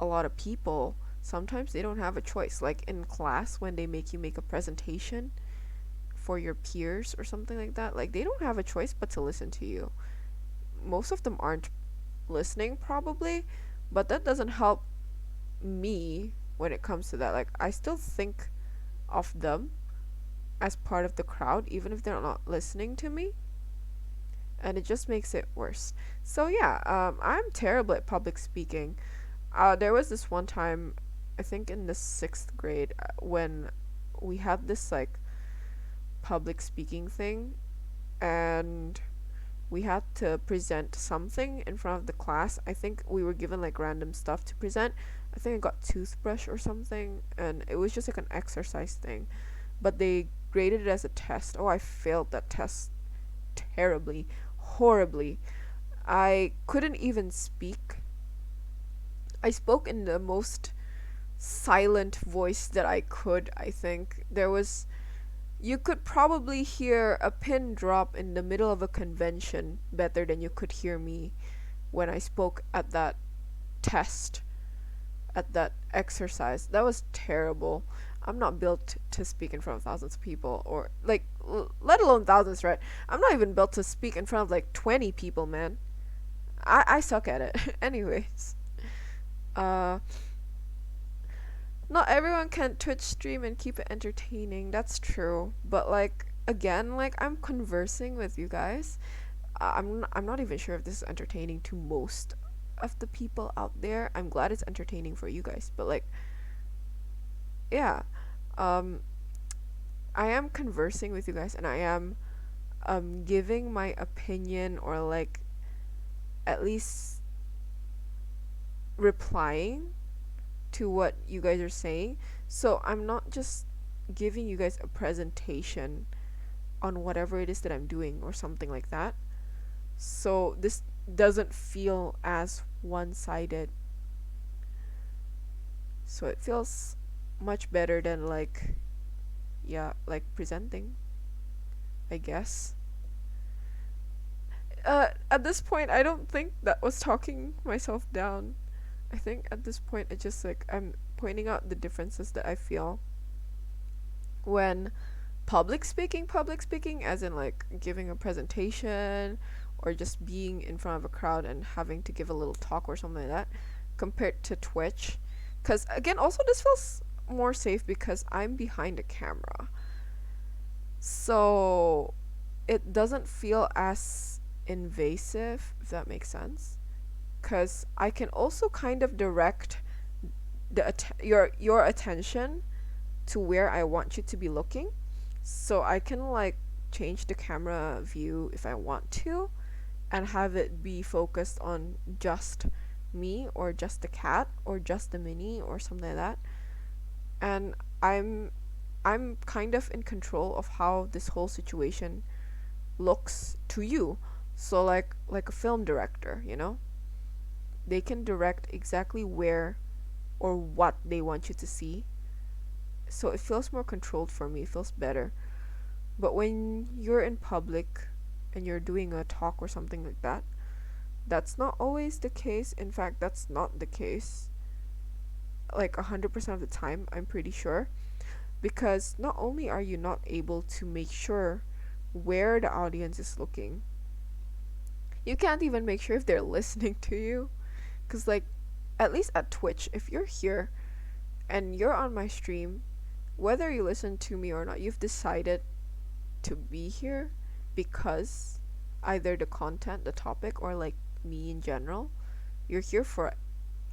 a lot of people, sometimes they don't have a choice. Like in class when they make you make a presentation for your peers or something like that, like they don't have a choice but to listen to you. Most of them aren't listening probably, but that doesn't help me when it comes to that. Like I still think of them as part of the crowd even if they're not listening to me, and it just makes it worse. So yeah, I'm terrible at public speaking. There was this one time, I think in the 6th grade, when we had this like public speaking thing, and we had to present something in front of the class. I think we were given like random stuff to present. I think I got toothbrush or something, and it was just like an exercise thing. But they graded it as a test. Oh, I failed that test terribly, horribly. I couldn't even speak. I spoke in the most silent voice that I could, I think. You could probably hear a pin drop in the middle of a convention better than you could hear me when I spoke at that test, at that exercise. That was terrible. I'm not built to speak in front of thousands of people, or like, let alone thousands, right? I'm not even built to speak in front of like 20 people, man. I suck at it. Anyways, uh, not everyone can Twitch stream and keep it entertaining. That's true. But like again, like I'm conversing with you guys. I'm not even sure if this is entertaining to most of the people out there. I'm glad it's entertaining for you guys. But like yeah. Um I am conversing with you guys, and I am giving my opinion, or like at least replying to what you guys are saying. So I'm not just giving you guys a presentation on whatever it is that I'm doing or something like that. So this doesn't feel as one-sided. So it feels much better than like yeah, like presenting, I guess. At this point I don't think that was talking myself down. I think at this point it's just like I'm pointing out the differences that I feel when public speaking as in like giving a presentation or just being in front of a crowd and having to give a little talk or something like that, compared to Twitch. Because again, also this feels more safe because I'm behind a camera, so it doesn't feel as invasive, if that makes sense, because I can also kind of direct your attention to where I want you to be looking. So I can like change the camera view if I want to and have it be focused on just me or just the cat or just the mini or something like that. And I'm I'm kind of in control of how this whole situation looks to you. So like a film director, you know? They can direct exactly where or what they want you to see. So it feels more controlled for me. It feels better. But when you're in public and you're doing a talk or something like that, that's not always the case. In fact, that's not the case like 100% of the time, I'm pretty sure. Because not only are you not able to make sure where the audience is looking, you can't even make sure if they're listening to you. Because, like, at least at Twitch, if you're here and you're on my stream, whether you listen to me or not, you've decided to be here because either the content, the topic, or like me in general. You're here for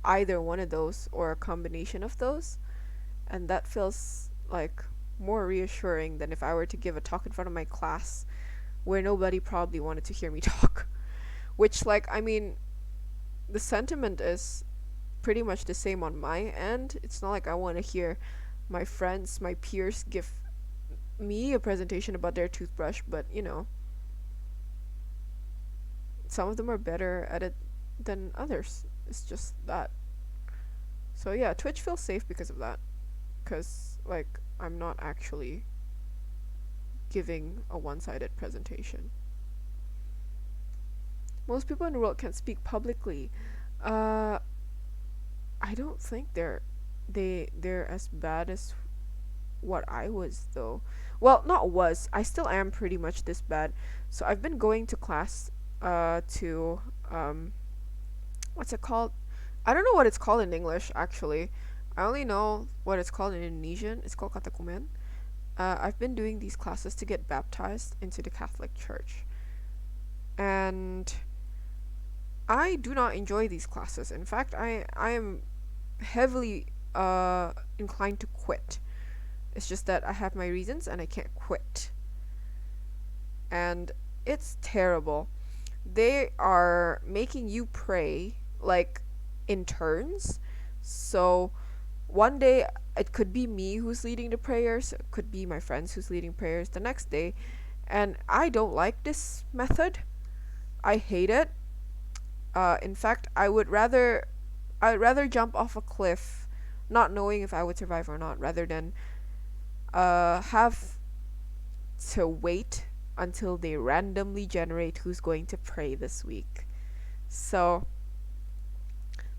either one of those or a combination of those, and that feels like more reassuring than if I were to give a talk in front of my class where nobody probably wanted to hear me talk. Which, like, I mean, the sentiment is pretty much the same on my end. It's not like I want to hear my friends, my peers give me a presentation about their toothbrush, but you know, some of them are better at it than others. It's just that. So yeah, Twitch feels safe because of that. Because, like, I'm not actually giving a one sided presentation. Most people in the world can't speak publicly. Uh, I don't think they're as bad as what I was though. Well, not was. I still am pretty much this bad. So I've been going to class to what's it called? I don't know what it's called in English actually. I only know what it's called in Indonesian. It's called katakumen. I've been doing these classes to get baptized into the Catholic Church. And I do not enjoy these classes. In fact, I am heavily inclined to quit. It's just that I have my reasons and I can't quit. And it's terrible. They are making you pray like in turns. So one day it could be me who's leading the prayers, it could be my friends who's leading prayers the next day, and I don't like this method. I hate it. In fact, I'd rather jump off a cliff not knowing if I would survive or not rather than have to wait until they randomly generate who's going to pray this week. So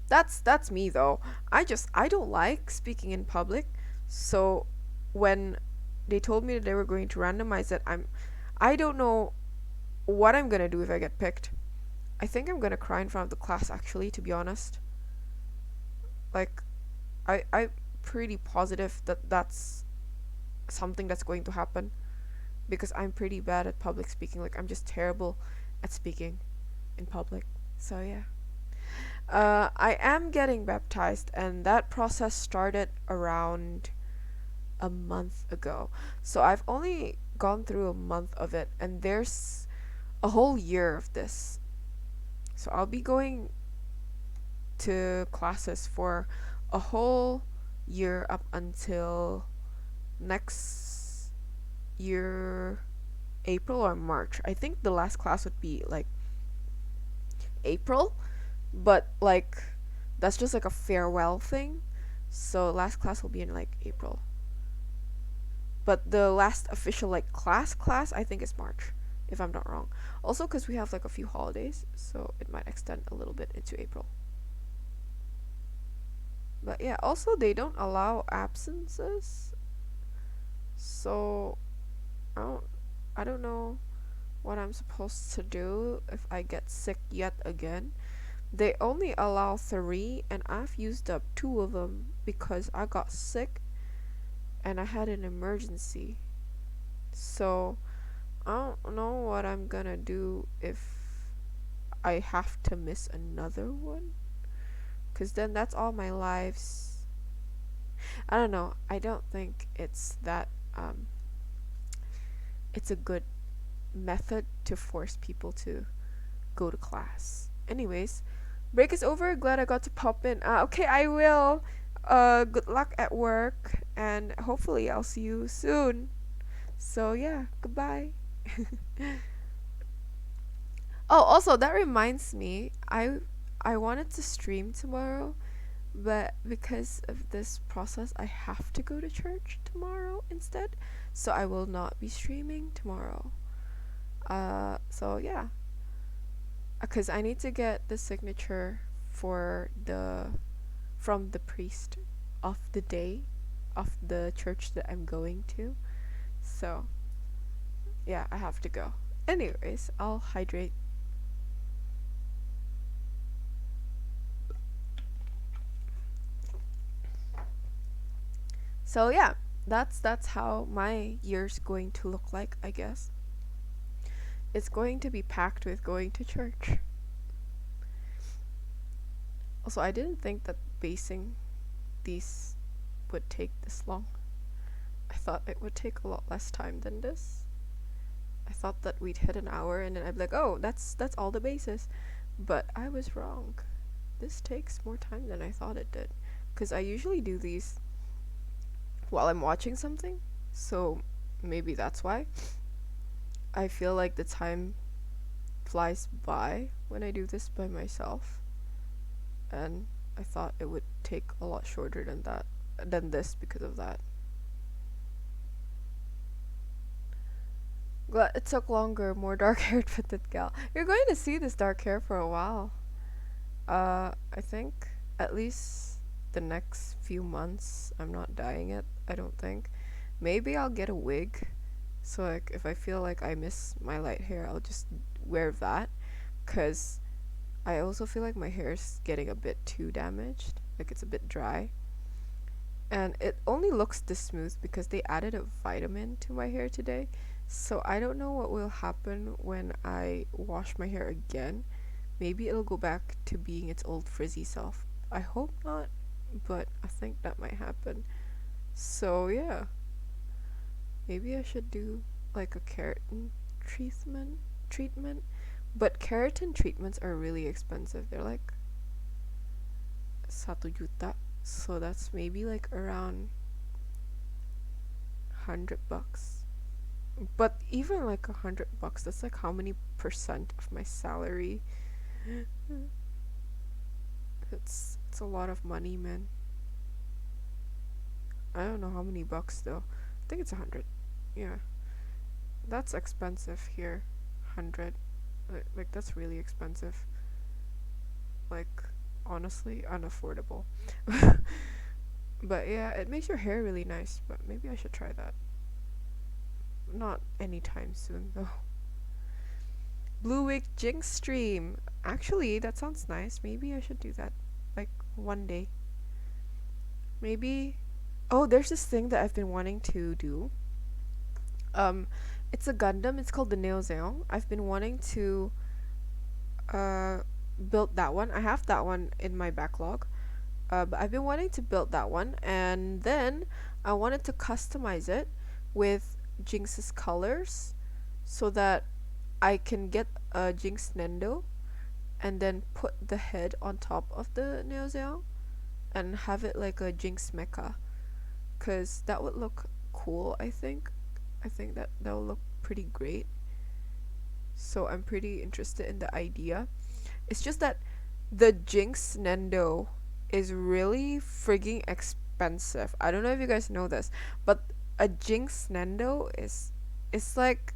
that's me though. I don't like speaking in public. So when they told me that they were going to randomize it, I don't know what I'm gonna do if I get picked. I think I'm gonna cry in front of the class actually, to be honest. Like I'm pretty positive that that's something that's going to happen because I'm pretty bad at public speaking. Like I'm just terrible at speaking in public. So yeah. I am getting baptized, and that process started around a month ago. So I've only gone through a month of it, and there's a whole year of this. So I'll be going to classes for a whole year up until next year, April or March. I think the last class would be like April, but like that's just like a farewell thing. So last class will be in like April. But the last official like class I think is March, if I'm not wrong. Also cuz we have like a few holidays, so it might extend a little bit into April. But yeah, also they don't allow absences. So I don't I don't know what I'm supposed to do if I get sick yet again. They only allow 3 and I've used up 2 of them because I got sick and I had an emergency. So I don't know what I'm gonna do if I have to miss another one. Cause then that's all my lives. I don't know. I don't think it's that it's a good method to force people to go to class. Anyways, break is over. Glad I got to pop in. Okay, I will. Good luck at work, and hopefully I'll see you soon. So yeah, goodbye. Oh, also that reminds me, I wanted to stream tomorrow, but because of this process, I have to go to church tomorrow instead. So I will not be streaming tomorrow. So yeah, because I need to get the signature for the from the priest of the day of the church that I'm going to. So yeah, I have to go. Anyways, I'll hydrate. So yeah, that's how my year's going to look like, I guess. It's going to be packed with going to church. Also, I didn't think that basing these would take this long. I thought it would take a lot less time than this. I thought that we'd hit an hour and then I'd be like, "Oh, that's all the bases." But I was wrong. This takes more time than I thought it did. Cuz I usually do these while I'm watching something. So maybe that's why. I feel like the time flies by when I do this by myself. And I thought it would take a lot shorter than this because of that. Glad it took longer, more dark haired fitted gal. You're going to see this dark hair for a while. I think at least the next few months I'm not dyeing it, I don't think. Maybe I'll get a wig. So like if I feel like I miss my light hair, I'll just wear that. Cause I also feel like my hair is getting a bit too damaged. Like it's a bit dry. And it only looks this smooth because they added a vitamin to my hair today. So I don't know what will happen when I wash my hair again. Maybe it'll go back to being its old frizzy self. I hope not, but I think that might happen. So yeah, maybe I should do like a keratin treatment. But keratin treatments are really expensive. They're like 1 juta. So that's maybe like around 100 bucks. But even like 100 bucks, that's like how many percent of my salary? It's a lot of money, man. I don't know how many bucks though. I think it's 100. Yeah, that's expensive here. 100. Like that's really expensive. Like honestly, unaffordable. But yeah, it makes your hair really nice. But maybe I should try that. Not anytime soon though. Blue Wig Jinx stream. Actually, that sounds nice. Maybe I should do that. Like one day. Maybe. Oh, there's this thing that I've been wanting to do. Um, it's a Gundam. It's called the Neo Zeon. I've been wanting to uh build that one. I have that one in my backlog. But I've been wanting to build that one, and then I wanted to customize it with Jinx's colors, so that I can get a Jinx Nendo and then put the head on top of the Neo Zeon and have it like a Jinx mecha, cause that would look cool. I think that will look pretty great. So I'm pretty interested in the idea. It's just that the Jinx Nendo is really frigging expensive. I don't know if you guys know this, but a Jinx Nendo is it's like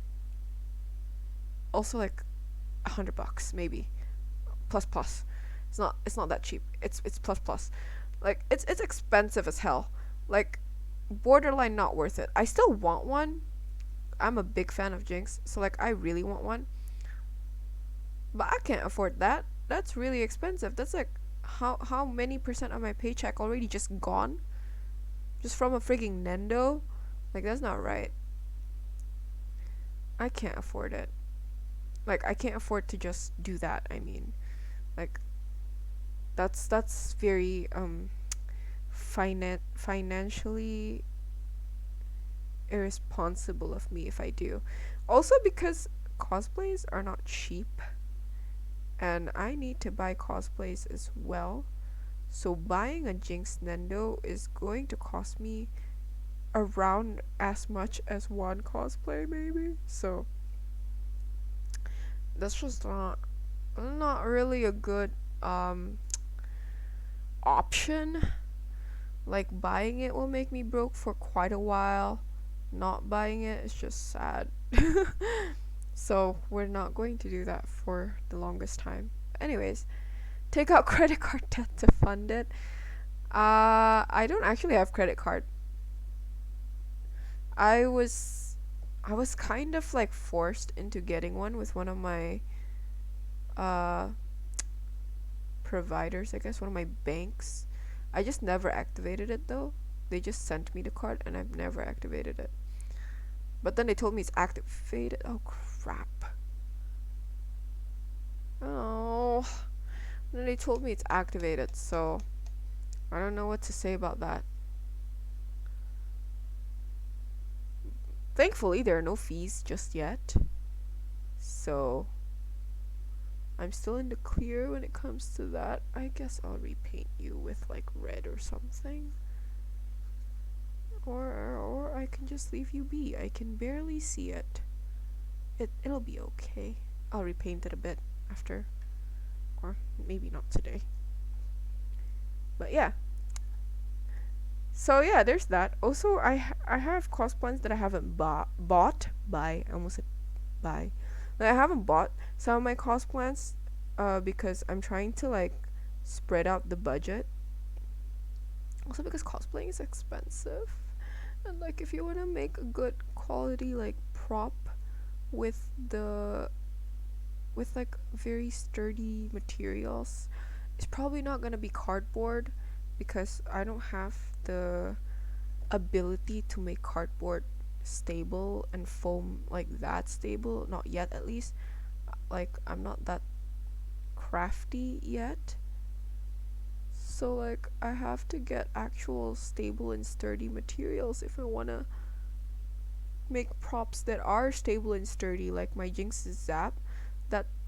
also like 100 bucks maybe plus plus. It's not that cheap. It's plus plus. Like it's expensive as hell. Like borderline not worth it. I still want one. I'm a big fan of Jinx, so like I really want one, but I can't afford that. That's really expensive. That's like how many percent of my paycheck already just gone just from a frigging Nendo? Like that's not right. I can't afford it. Like I can't afford to just do that. I mean, like that's very financially irresponsible of me if I do. Also because cosplays are not cheap and I need to buy cosplays as well. So buying a Jinx Nendo is going to cost me around as much as one cosplay maybe. So that's just not really a good um option. Like buying it will make me broke for quite a while. Not buying it is just sad. So we're not going to do that for the longest time. Anyways, take out credit card debt to fund it. I don't actually have credit card. I was I was kind of like forced into getting one with one of my uh providers, I guess, one of my banks. I just never activated it though. They just sent me the card and I've never activated it. But then they told me it's activated. Oh crap. Oh. Then they told me it's activated, so I don't know what to say about that. Thankfully, there are no fees just yet. So I'm still in the clear when it comes to that. I guess I'll repaint you with like red or something. Or I can just leave you be. I can barely see it. It'll be okay. I'll repaint it a bit after. Or maybe not today. But yeah. So yeah, there's that. Also, I have cosplays that I haven't bought. Buy. I almost said buy. Like, I haven't bought some of my cosplays because I'm trying to like spread out the budget. Also because cosplaying is expensive. And like if you want to make a good quality like prop with the with like very sturdy materials, it's probably not going to be cardboard because I don't have the ability to make cardboard stable and foam like that stable, not yet at least. Like I'm not that crafty yet. So like I have to get actual stable and sturdy materials if I want to make props that are stable and sturdy, like my Jinx's Zap.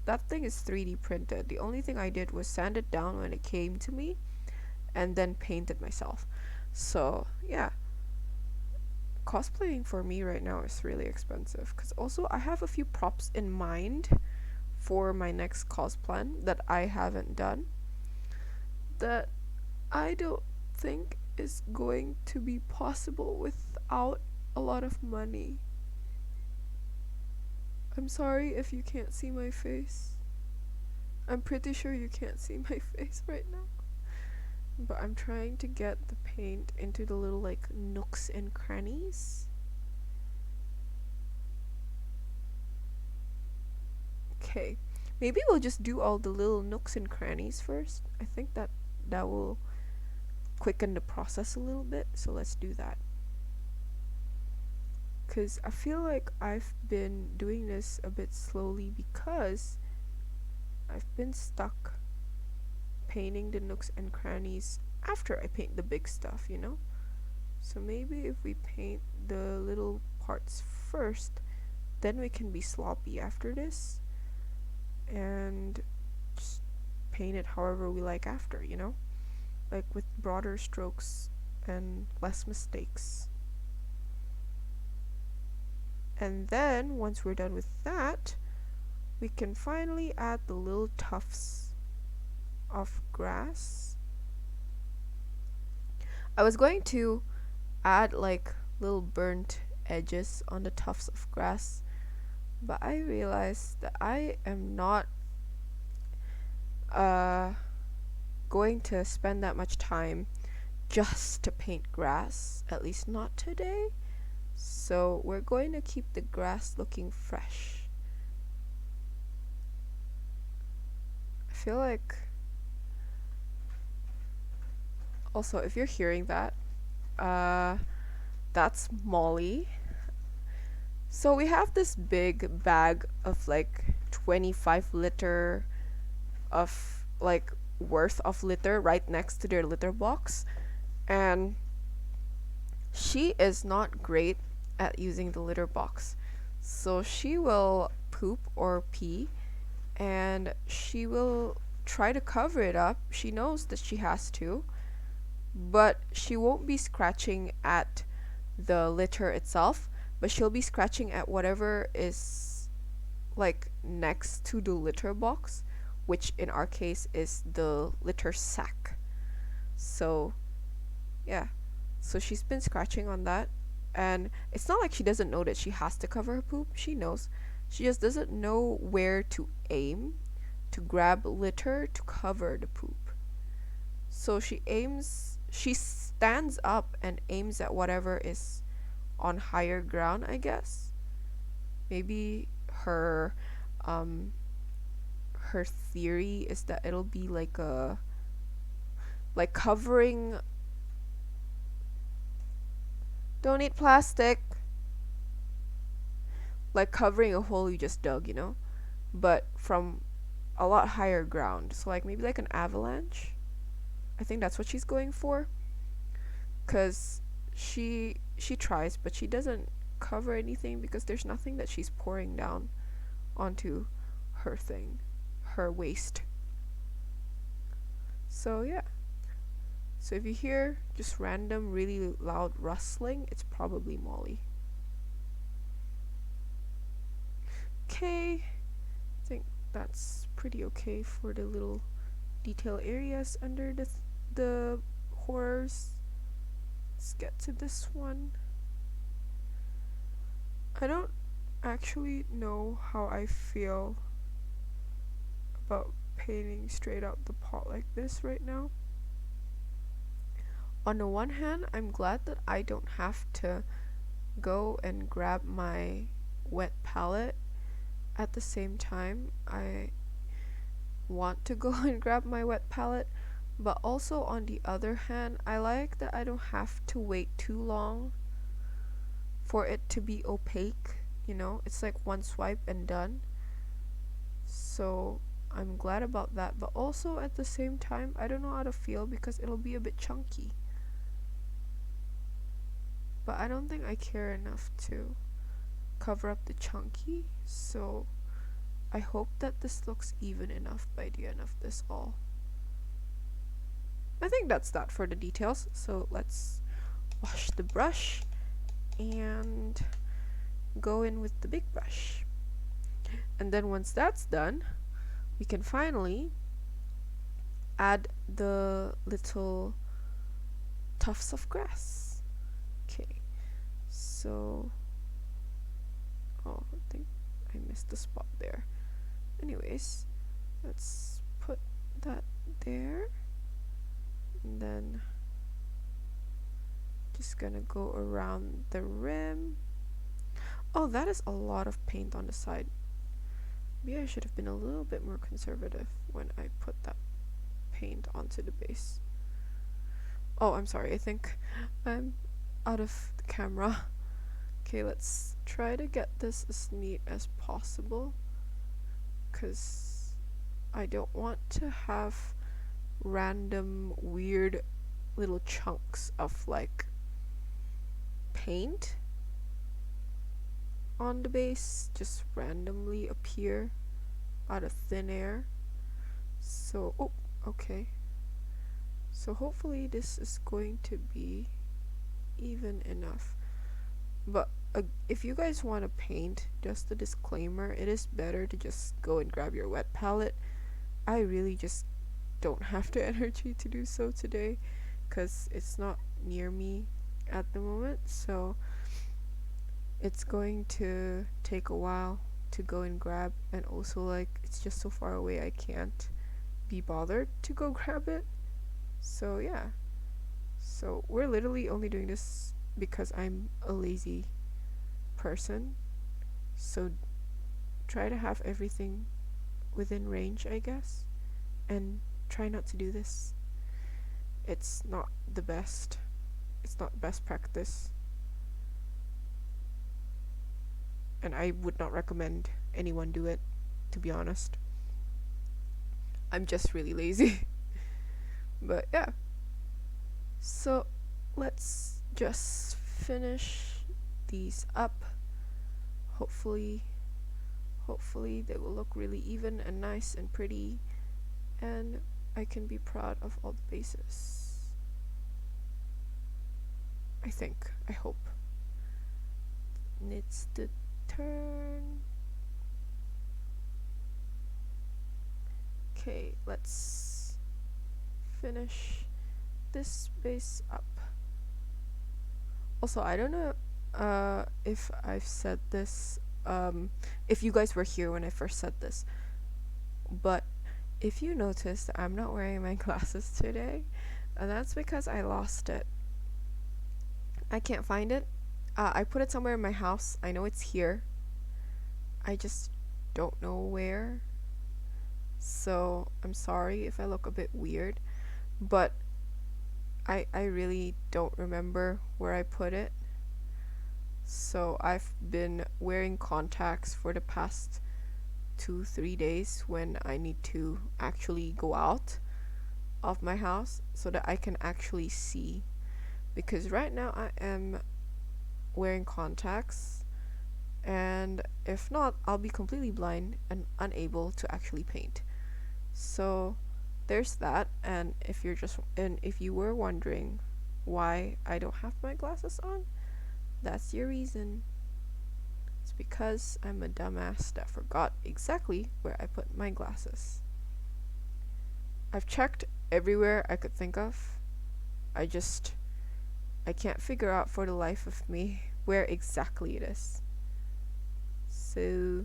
That thing is 3D printed. The only thing I did was sand it down when it came to me and then paint it myself. So yeah, cosplaying for me right now is really expensive because also I have a few props in mind for my next cosplay that I haven't done that I don't think is going to be possible without a lot of money. I'm sorry if you can't see my face. I'm pretty sure you can't see my face right now. But I'm trying to get the paint into the little like nooks and crannies. Okay. Maybe we'll just do all the little nooks and crannies first. I think that will quicken the process a little bit, so let's do that. Because I feel like I've been doing this a bit slowly because I've been stuck painting the nooks and crannies after I paint the big stuff, you know? So maybe if we paint the little parts first, then we can be sloppy after this and just paint it however we like after, you know? Like with broader strokes and less mistakes. And then once we're done with that, we can finally add the little tufts of grass. I was going to add like little burnt edges on the tufts of grass, but I realized that I am not going to spend that much time just to paint grass, at least not today. So we're going to keep the grass looking fresh. I feel like also if you're hearing that, that's Molly. So we have this big bag of like 25 liter of like worth of litter right next to their litter box, and she is not great at using the litter box. So she will poop or pee and she will try to cover it up. She knows that she has to, but she won't be scratching at the litter itself, but she'll be scratching at whatever is like next to the litter box, which in our case is the litter sack. So, yeah. So she's been scratching on that, and it's not like she doesn't know that she has to cover her poop. She knows. She just doesn't know where to aim to grab litter to cover the poop. So she stands up and aims at whatever is on higher ground, I guess. Maybe um her theory is that it'll be like covering. Don't eat plastic. Like covering a hole you just dug, but from a lot higher ground. So like maybe like an avalanche. I think that's what she's going for. Cause she tries, but she doesn't cover anything because there's nothing that she's pouring down onto her thing, her waste. So yeah. So if you hear just random, really loud rustling, it's probably Molly. Okay, I think that's pretty okay for the little detail areas under the horrors. Let's get to this one. I don't actually know how I feel about painting straight out the pot like this right now. On the one hand, I'm glad that I don't have to go and grab my wet palette. At the same time, I want to go and grab my wet palette, but also on the other hand, I like that I don't have to wait too long for it to be opaque. It's like one swipe and done. So I'm glad about that, but also at the same time, I don't know how to feel because it'll be a bit chunky. But I don't think I care enough to cover up the chunky, so I hope that this looks even enough by the end of this all. I think that's that for the details, so let's wash the brush and go in with the big brush. And then once that's done, we can finally add the little tufts of grass. Okay, so I think I missed the spot there. Anyways, let's put that there, and then just gonna go around the rim. Oh, that is a lot of paint on the side. Maybe I should have been a little bit more conservative when I put that paint onto the base. Oh, I'm sorry, I think I'm out of the camera. Okay, let's try to get this as neat as possible, because I don't want to have random weird little chunks of like paint on the base just randomly appear out of thin air. So, okay. So hopefully this is going to be even enough. But if you guys want to paint, just a disclaimer, it is better to just go and grab your wet palette. I really just don't have the energy to do so today because it's not near me at the moment, so it's going to take a while to go and grab, and also like it's just so far away I can't be bothered to go grab it. So yeah, so we're literally only doing this because I'm a lazy person, so try to have everything within range, I guess, and try not to do this. It's not the best. It's not best practice, and I would not recommend anyone do it, to be honest. I'm just really lazy. But yeah, so let's just finish these up. Hopefully, hopefully they will look really even and nice and pretty, and I can be proud of all the bases. I think. I hope. Needs to turn. Okay, let's finish this base up. Also, I don't know if I've said this, if you guys were here when I first said this, but if you noticed, I'm not wearing my glasses today, and that's because I lost it. I can't find it. I put it somewhere in my house. I know it's here. I just don't know where. So I'm sorry if I look a bit weird, but I really don't remember where I put it. So I've been wearing contacts for the past 2-3 days when I need to actually go out of my house so that I can actually see. Because right now I am wearing contacts, and if not, I'll be completely blind and unable to actually paint. So there's that. And if you were wondering why I don't have my glasses on, that's your reason. It's because I'm a dumbass that forgot exactly where I put my glasses. I've checked everywhere I could think of. I can't figure out for the life of me where exactly it is. So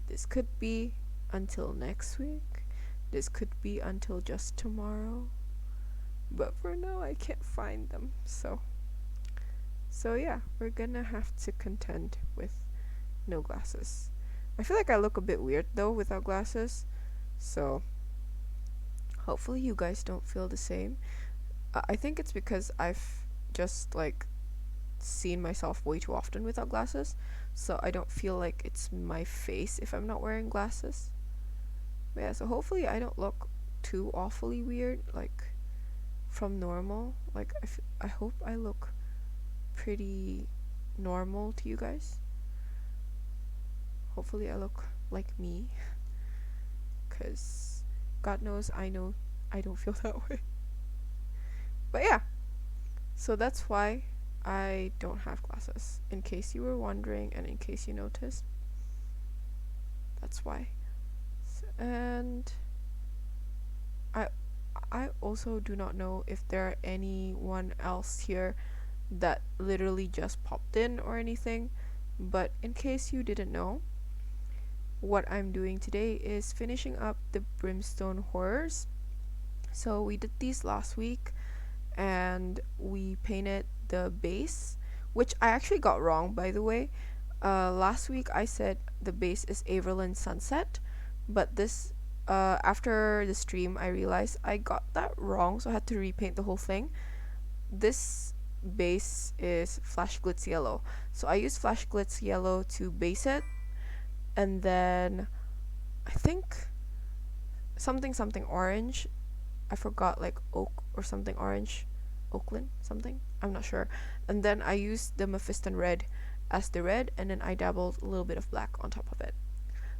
this could be until next week. This could be until just tomorrow. But for now I can't find them. So yeah, we're gonna have to contend with no glasses. I feel like I look a bit weird though without glasses. So hopefully you guys don't feel the same. I think it's because I've just like seen myself way too often without glasses, so I don't feel like it's my face if I'm not wearing glasses. But yeah, so hopefully I don't look too awfully weird, like from normal. Like I hope I look pretty normal to you guys. Hopefully I look like me, because God knows I know I don't feel that way. But yeah, so that's why I don't have glasses, in case you were wondering and in case you noticed. That's why. And I also do not know if there are anyone else here that literally just popped in or anything, but in case you didn't know, what I'm doing today is finishing up the Brimstone horrors. So we did these last week, and we painted the base, which I actually got wrong, by the way. Last week I said the base is Averland Sunset, but this after the stream I realized I got that wrong, so I had to repaint the whole thing. This base is Flash Glitz Yellow, so I used Flash Glitz Yellow to base it, and then I think something orange. I forgot, like oak or something orange, Oakland something, I'm not sure. And then I used the Mephiston red as the red, and then I dabbled a little bit of black on top of it.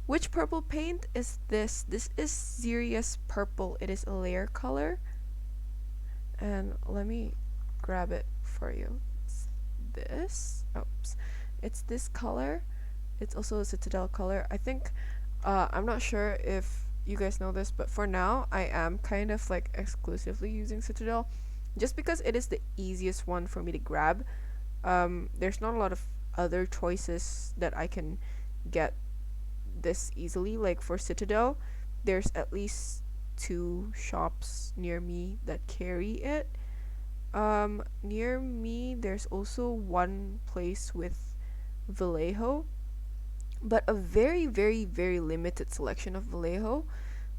Which purple paint is this? This is Sirius Purple. It is a layer color, and let me grab it for you. It's this. Oops. It's this color. It's also a Citadel color. I think I'm not sure if you guys know this, but for now I am kind of like exclusively using Citadel, just because it is the easiest one for me to grab. There's not a lot of other choices that I can get this easily. Like for Citadel, there's at least 2 shops near me that carry it. Near me there's also one place with Vallejo, but a very very limited selection of Vallejo.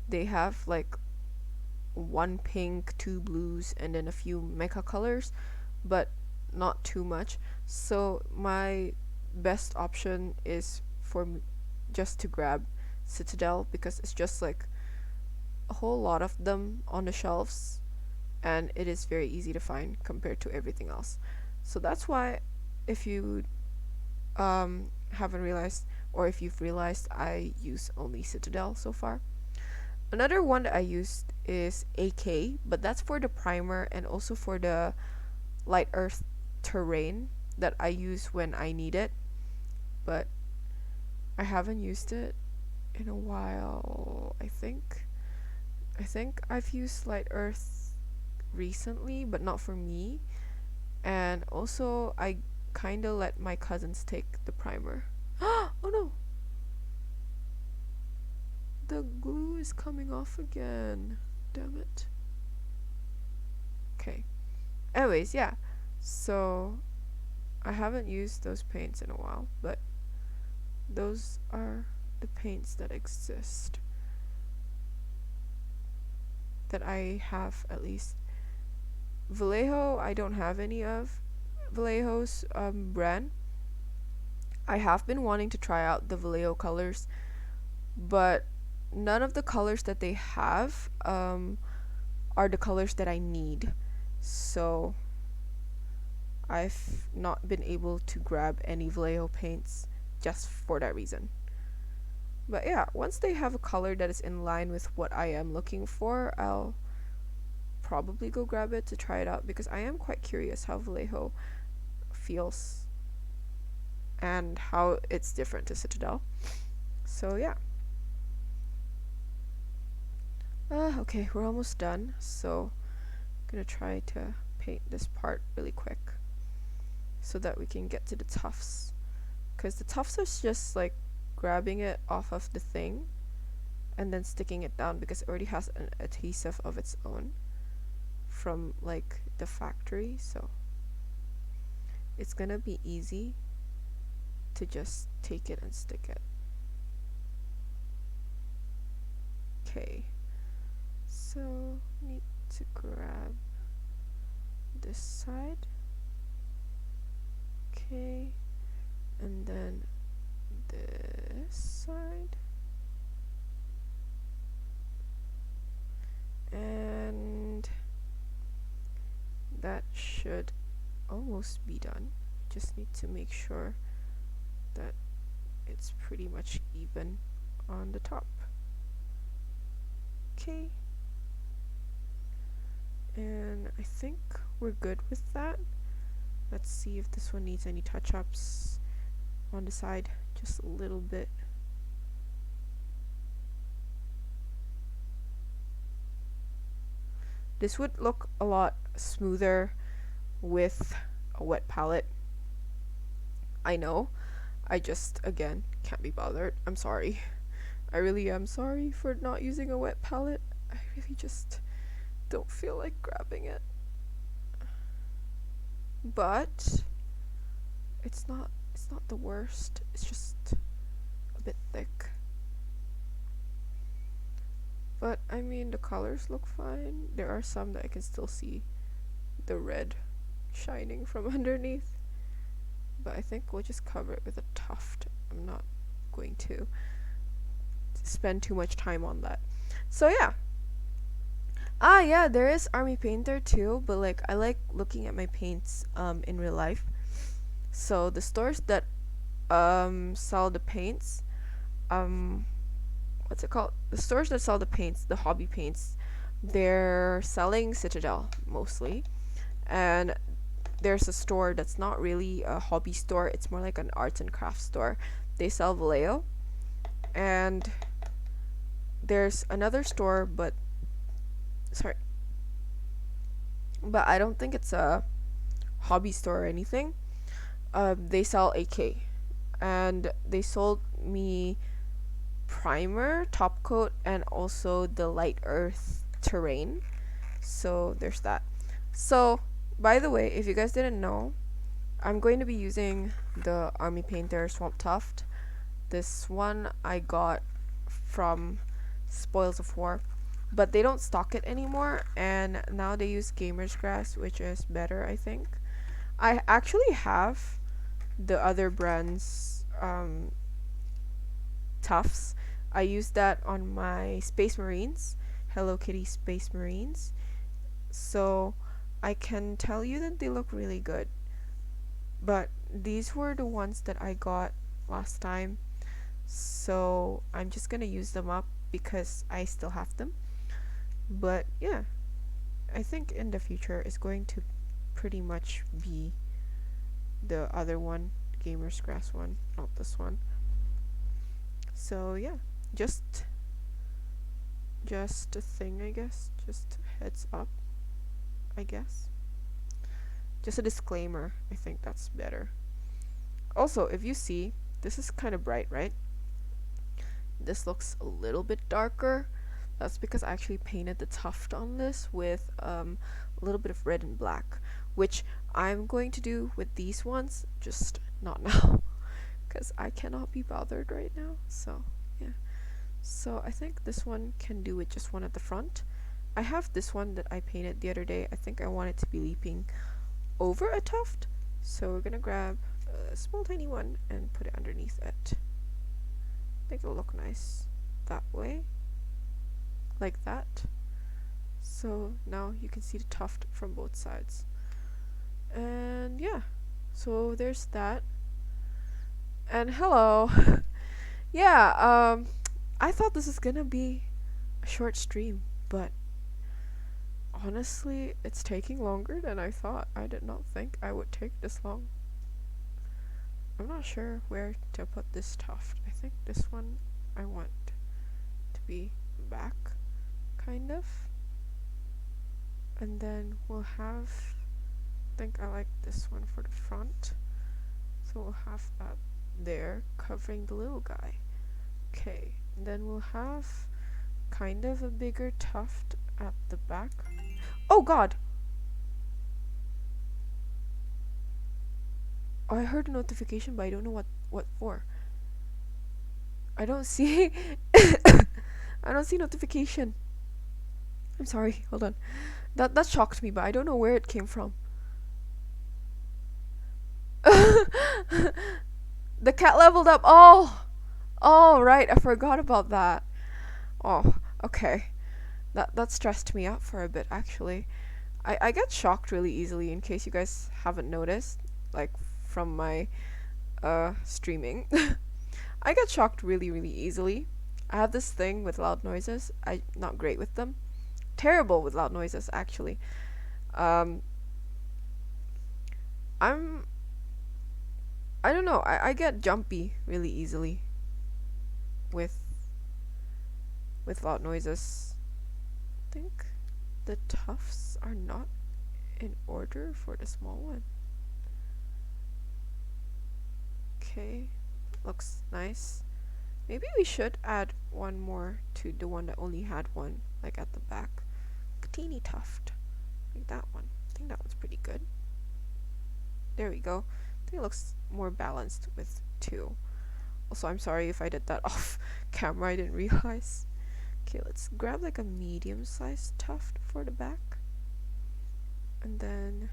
They have like 1 pink, 2 blues, and then a few mecha colors, but not too much. So my best option is for just to grab Citadel, because it's just like a whole lot of them on the shelves, and it is very easy to find compared to everything else. So that's why if you haven't realized, or if you've realized, I use only Citadel so far. Another one that I used is AK, but that's for the primer and also for the light earth terrain that I use when I need it, but I haven't used it in a while. I think I've used light earth recently, but not for me. And also I kind of let my cousins take the primer. Oh no, the glue is coming off again. Damn it. Okay. Anyways, yeah. So I haven't used those paints in a while, but those are the paints that exist that I have, at least. Vallejo, I don't have any of Vallejo's brand. I have been wanting to try out the Vallejo colors, but none of the colors that they have are the colors that I need. So I've not been able to grab any Vallejo paints just for that reason. But yeah, once they have a color that is in line with what I am looking for, I'll probably go grab it to try it out, because I am quite curious how Vallejo feels and how it's different to Citadel. So yeah. Okay, we're almost done, so I'm gonna try to paint this part really quick so that we can get to the tufts. Because the tufts is just like grabbing it off of the thing and then sticking it down, because it already has an adhesive of its own from like the factory, so it's gonna be easy to just take it and stick it. Okay, so need to grab this side. Okay, and then this side, and that should almost be done. Just need to make sure that it's pretty much even on the top. Okay, and I think we're good with that. Let's see if this one needs any touch-ups on the side, just a little bit. This would look a lot smoother with a wet palette. I know, I just, again, can't be bothered. I'm sorry. I really am sorry for not using a wet palette. I really just don't feel like grabbing it. But it's not the worst. It's just a bit thick. But I mean, the colors look fine. There are some that I can still see the red shining from underneath. But I think we'll just cover it with a tuft. I'm not going to spend too much time on that. So yeah. Yeah, there is Army Painter too, but like I like looking at my paints in real life. So the stores that sell the paints, what's it called? The stores that sell the paints, the hobby paints, they're selling Citadel mostly. And there's a store that's not really a hobby store, it's more like an arts and crafts store. They sell Vallejo. And there's another store, but I don't think it's a hobby store or anything. They sell AK, and they sold me primer, top coat, and also the light earth terrain. So there's that. So by the way, if you guys didn't know, I'm going to be using the Army Painter Swamp Tuft. This one I got from Spoils of War, but they don't stock it anymore, and now they use Gamer's Grass, which is better, I think. I actually have the other brand's tufts. I used that on my Space Marines, Hello Kitty Space Marines, so I can tell you that they look really good. But these were the ones that I got last time, so I'm just gonna use them up because I still have them. But yeah, I think in the future it's going to pretty much be the other one, Gamer's Grass one, not this one. So yeah, just just a thing, I guess. Just heads up, I guess. Just a disclaimer. I think that's better. Also, if you see, this is kind of bright, right? This looks a little bit darker. That's because I actually painted the tuft on this with a little bit of red and black, which I'm going to do with these ones, just not now, because I cannot be bothered right now. So yeah. So I think this one can do with just one at the front. I have this one that I painted the other day. I think I want it to be leaping over a tuft. So we're gonna grab a small tiny one and put it underneath it. I think it'll look nice that way. Like that. So now you can see the tuft from both sides. And yeah. So there's that. And hello. Yeah, I thought this was gonna be a short stream, but honestly, it's taking longer than I thought. I did not think I would take this long. I'm not sure where to put this tuft. I think this one I want to be back, kind of. And then we'll have, I think I like this one for the front. So we'll have that there, covering the little guy. Okay, then we'll have kind of a bigger tuft at the back. Oh god! Oh, I heard a notification, but I don't know what for. I don't see I don't see notification. I'm sorry, hold on. That shocked me, but I don't know where it came from. The cat leveled up. Oh, right, I forgot about that. Oh, okay. That stressed me out for a bit, actually. I get shocked really easily, in case you guys haven't noticed, like from my streaming. I get shocked really easily. I have this thing with loud noises. I'm not great with them. Terrible with loud noises, actually. Um, I don't know. I get jumpy really easily with loud noises. I think the tufts are not in order for the small one. Okay, looks nice. Maybe we should add one more to the one that only had one, like at the back. A teeny tuft, like that one. I think that one's pretty good. There we go. I think it looks more balanced with two. Also, I'm sorry if I did that off camera, I didn't realize. Okay, let's grab like a medium-sized tuft for the back. And then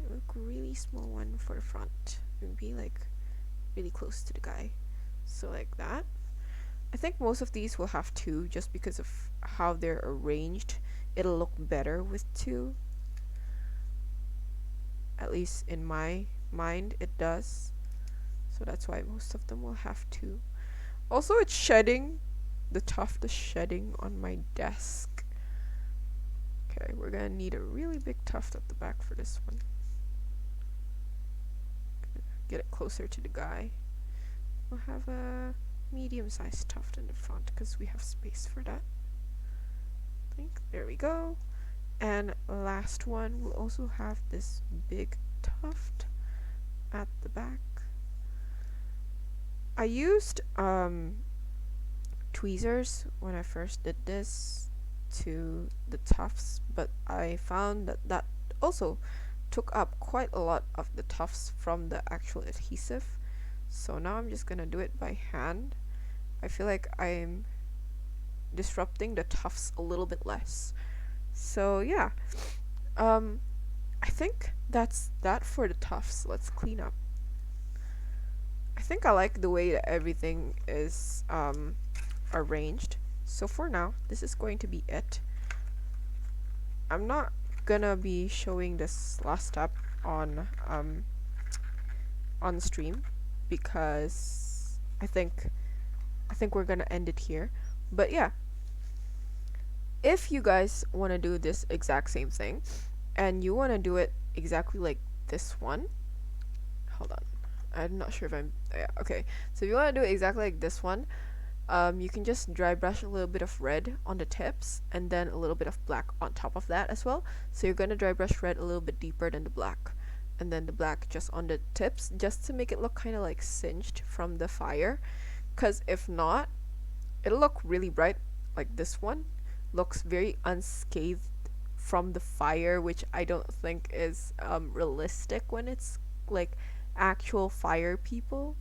a really small one for the front. Maybe like really close to the guy. So like that. I think most of these will have two just because of how they're arranged. It'll look better with two. At least in my mind it does. So that's why most of them will have two. Also, it's shedding. The tuft is shedding on my desk. Okay, we're gonna need a really big tuft at the back for this one. Get it closer to the guy. We'll have a medium-sized tuft in the front because we have space for that. I think there we go. And last one, we'll also have this big tuft at the back. I used tweezers when I first did this to the tufts, but I found that that also took up quite a lot of the tufts from the actual adhesive. So now I'm just gonna do it by hand. I feel like I'm disrupting the tufts a little bit less. So yeah, I think that's that for the tufts. Let's clean up. I think I like the way that everything is arranged. So for now, this is going to be it. I'm not gonna be showing this last step on on stream because I think we're gonna end it here. But yeah, if you guys want to do this exact same thing and you want to do it exactly like this one, hold on. I'm not sure if I'm yeah, okay. So if you want to do it exactly like this one, you can just dry brush a little bit of red on the tips and then a little bit of black on top of that as well. So you're gonna dry brush red a little bit deeper than the black, and then the black just on the tips, just to make it look kind of like singed from the fire. Cause if not, it'll look really bright. Like this one looks very unscathed from the fire, which I don't think is realistic when it's like actual fire people.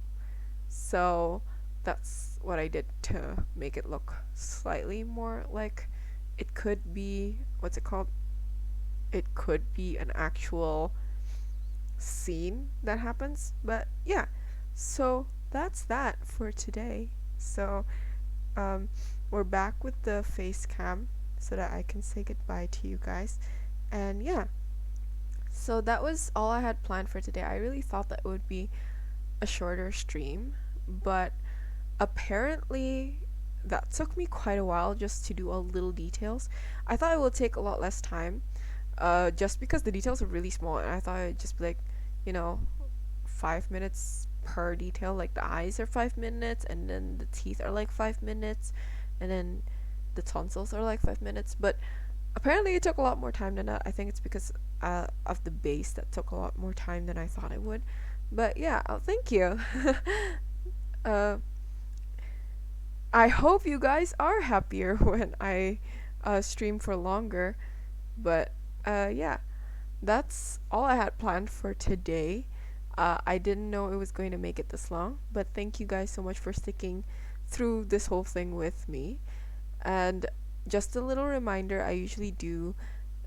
So that's what I did to make it look slightly more like it could be, what's it called? It could be an actual scene that happens. But yeah, so that's that for today. So um, we're back with the face cam so that I can say goodbye to you guys. And yeah, so that was all I had planned for today. I really thought that it would be a shorter stream, but apparently that took me quite a while just to do all little details. I thought it would take a lot less time, just because the details are really small, and I thought it'd just be like, you know, 5 minutes per detail. Like the eyes are 5 minutes, and then the teeth are like 5 minutes, and then the tonsils are like 5 minutes. But apparently it took a lot more time than that. I think it's because of the base that took a lot more time than I thought it would. But yeah, thank you. uh, I hope you guys are happier when I stream for longer. But yeah, that's all I had planned for today. I didn't know it was going to make it this long, but thank you guys so much for sticking through this whole thing with me. And just a little reminder, I usually do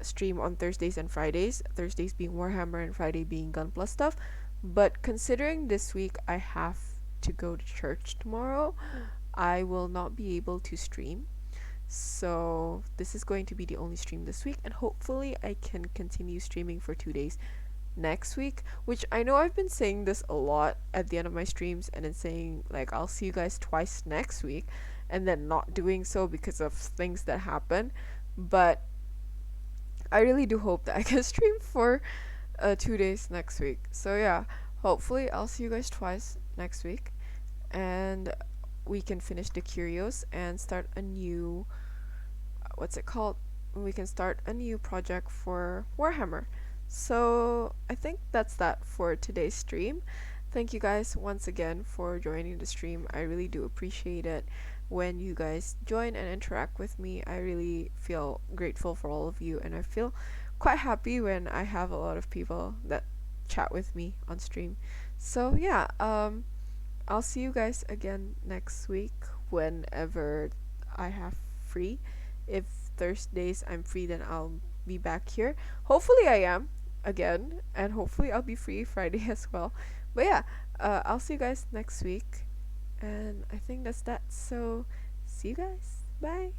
stream on Thursdays and Fridays, Thursdays being Warhammer and Friday being Gunpla stuff. But considering this week I have to go to church tomorrow, I will not be able to stream. So this is going to be the only stream this week, and hopefully I can continue streaming for 2 days next week, which I know I've been saying this a lot at the end of my streams, and then saying like I'll see you guys twice next week, and then not doing so because of things that happen. But I really do hope that I can stream for 2 days next week. So yeah, hopefully I'll see you guys twice next week, and we can finish the curios and start a new, what's it called? We can start a new project for Warhammer. So I think that's that for today's stream. Thank you guys once again for joining the stream. I really do appreciate it when you guys join and interact with me. I really feel grateful for all of you, and I feel quite happy when I have a lot of people that chat with me on stream. So yeah, I'll see you guys again next week whenever I have free. If Thursdays I'm free, then I'll be back here. Hopefully I am again, and hopefully I'll be free Friday as well. But yeah, I'll see you guys next week, and I think that's that. So see you guys. Bye.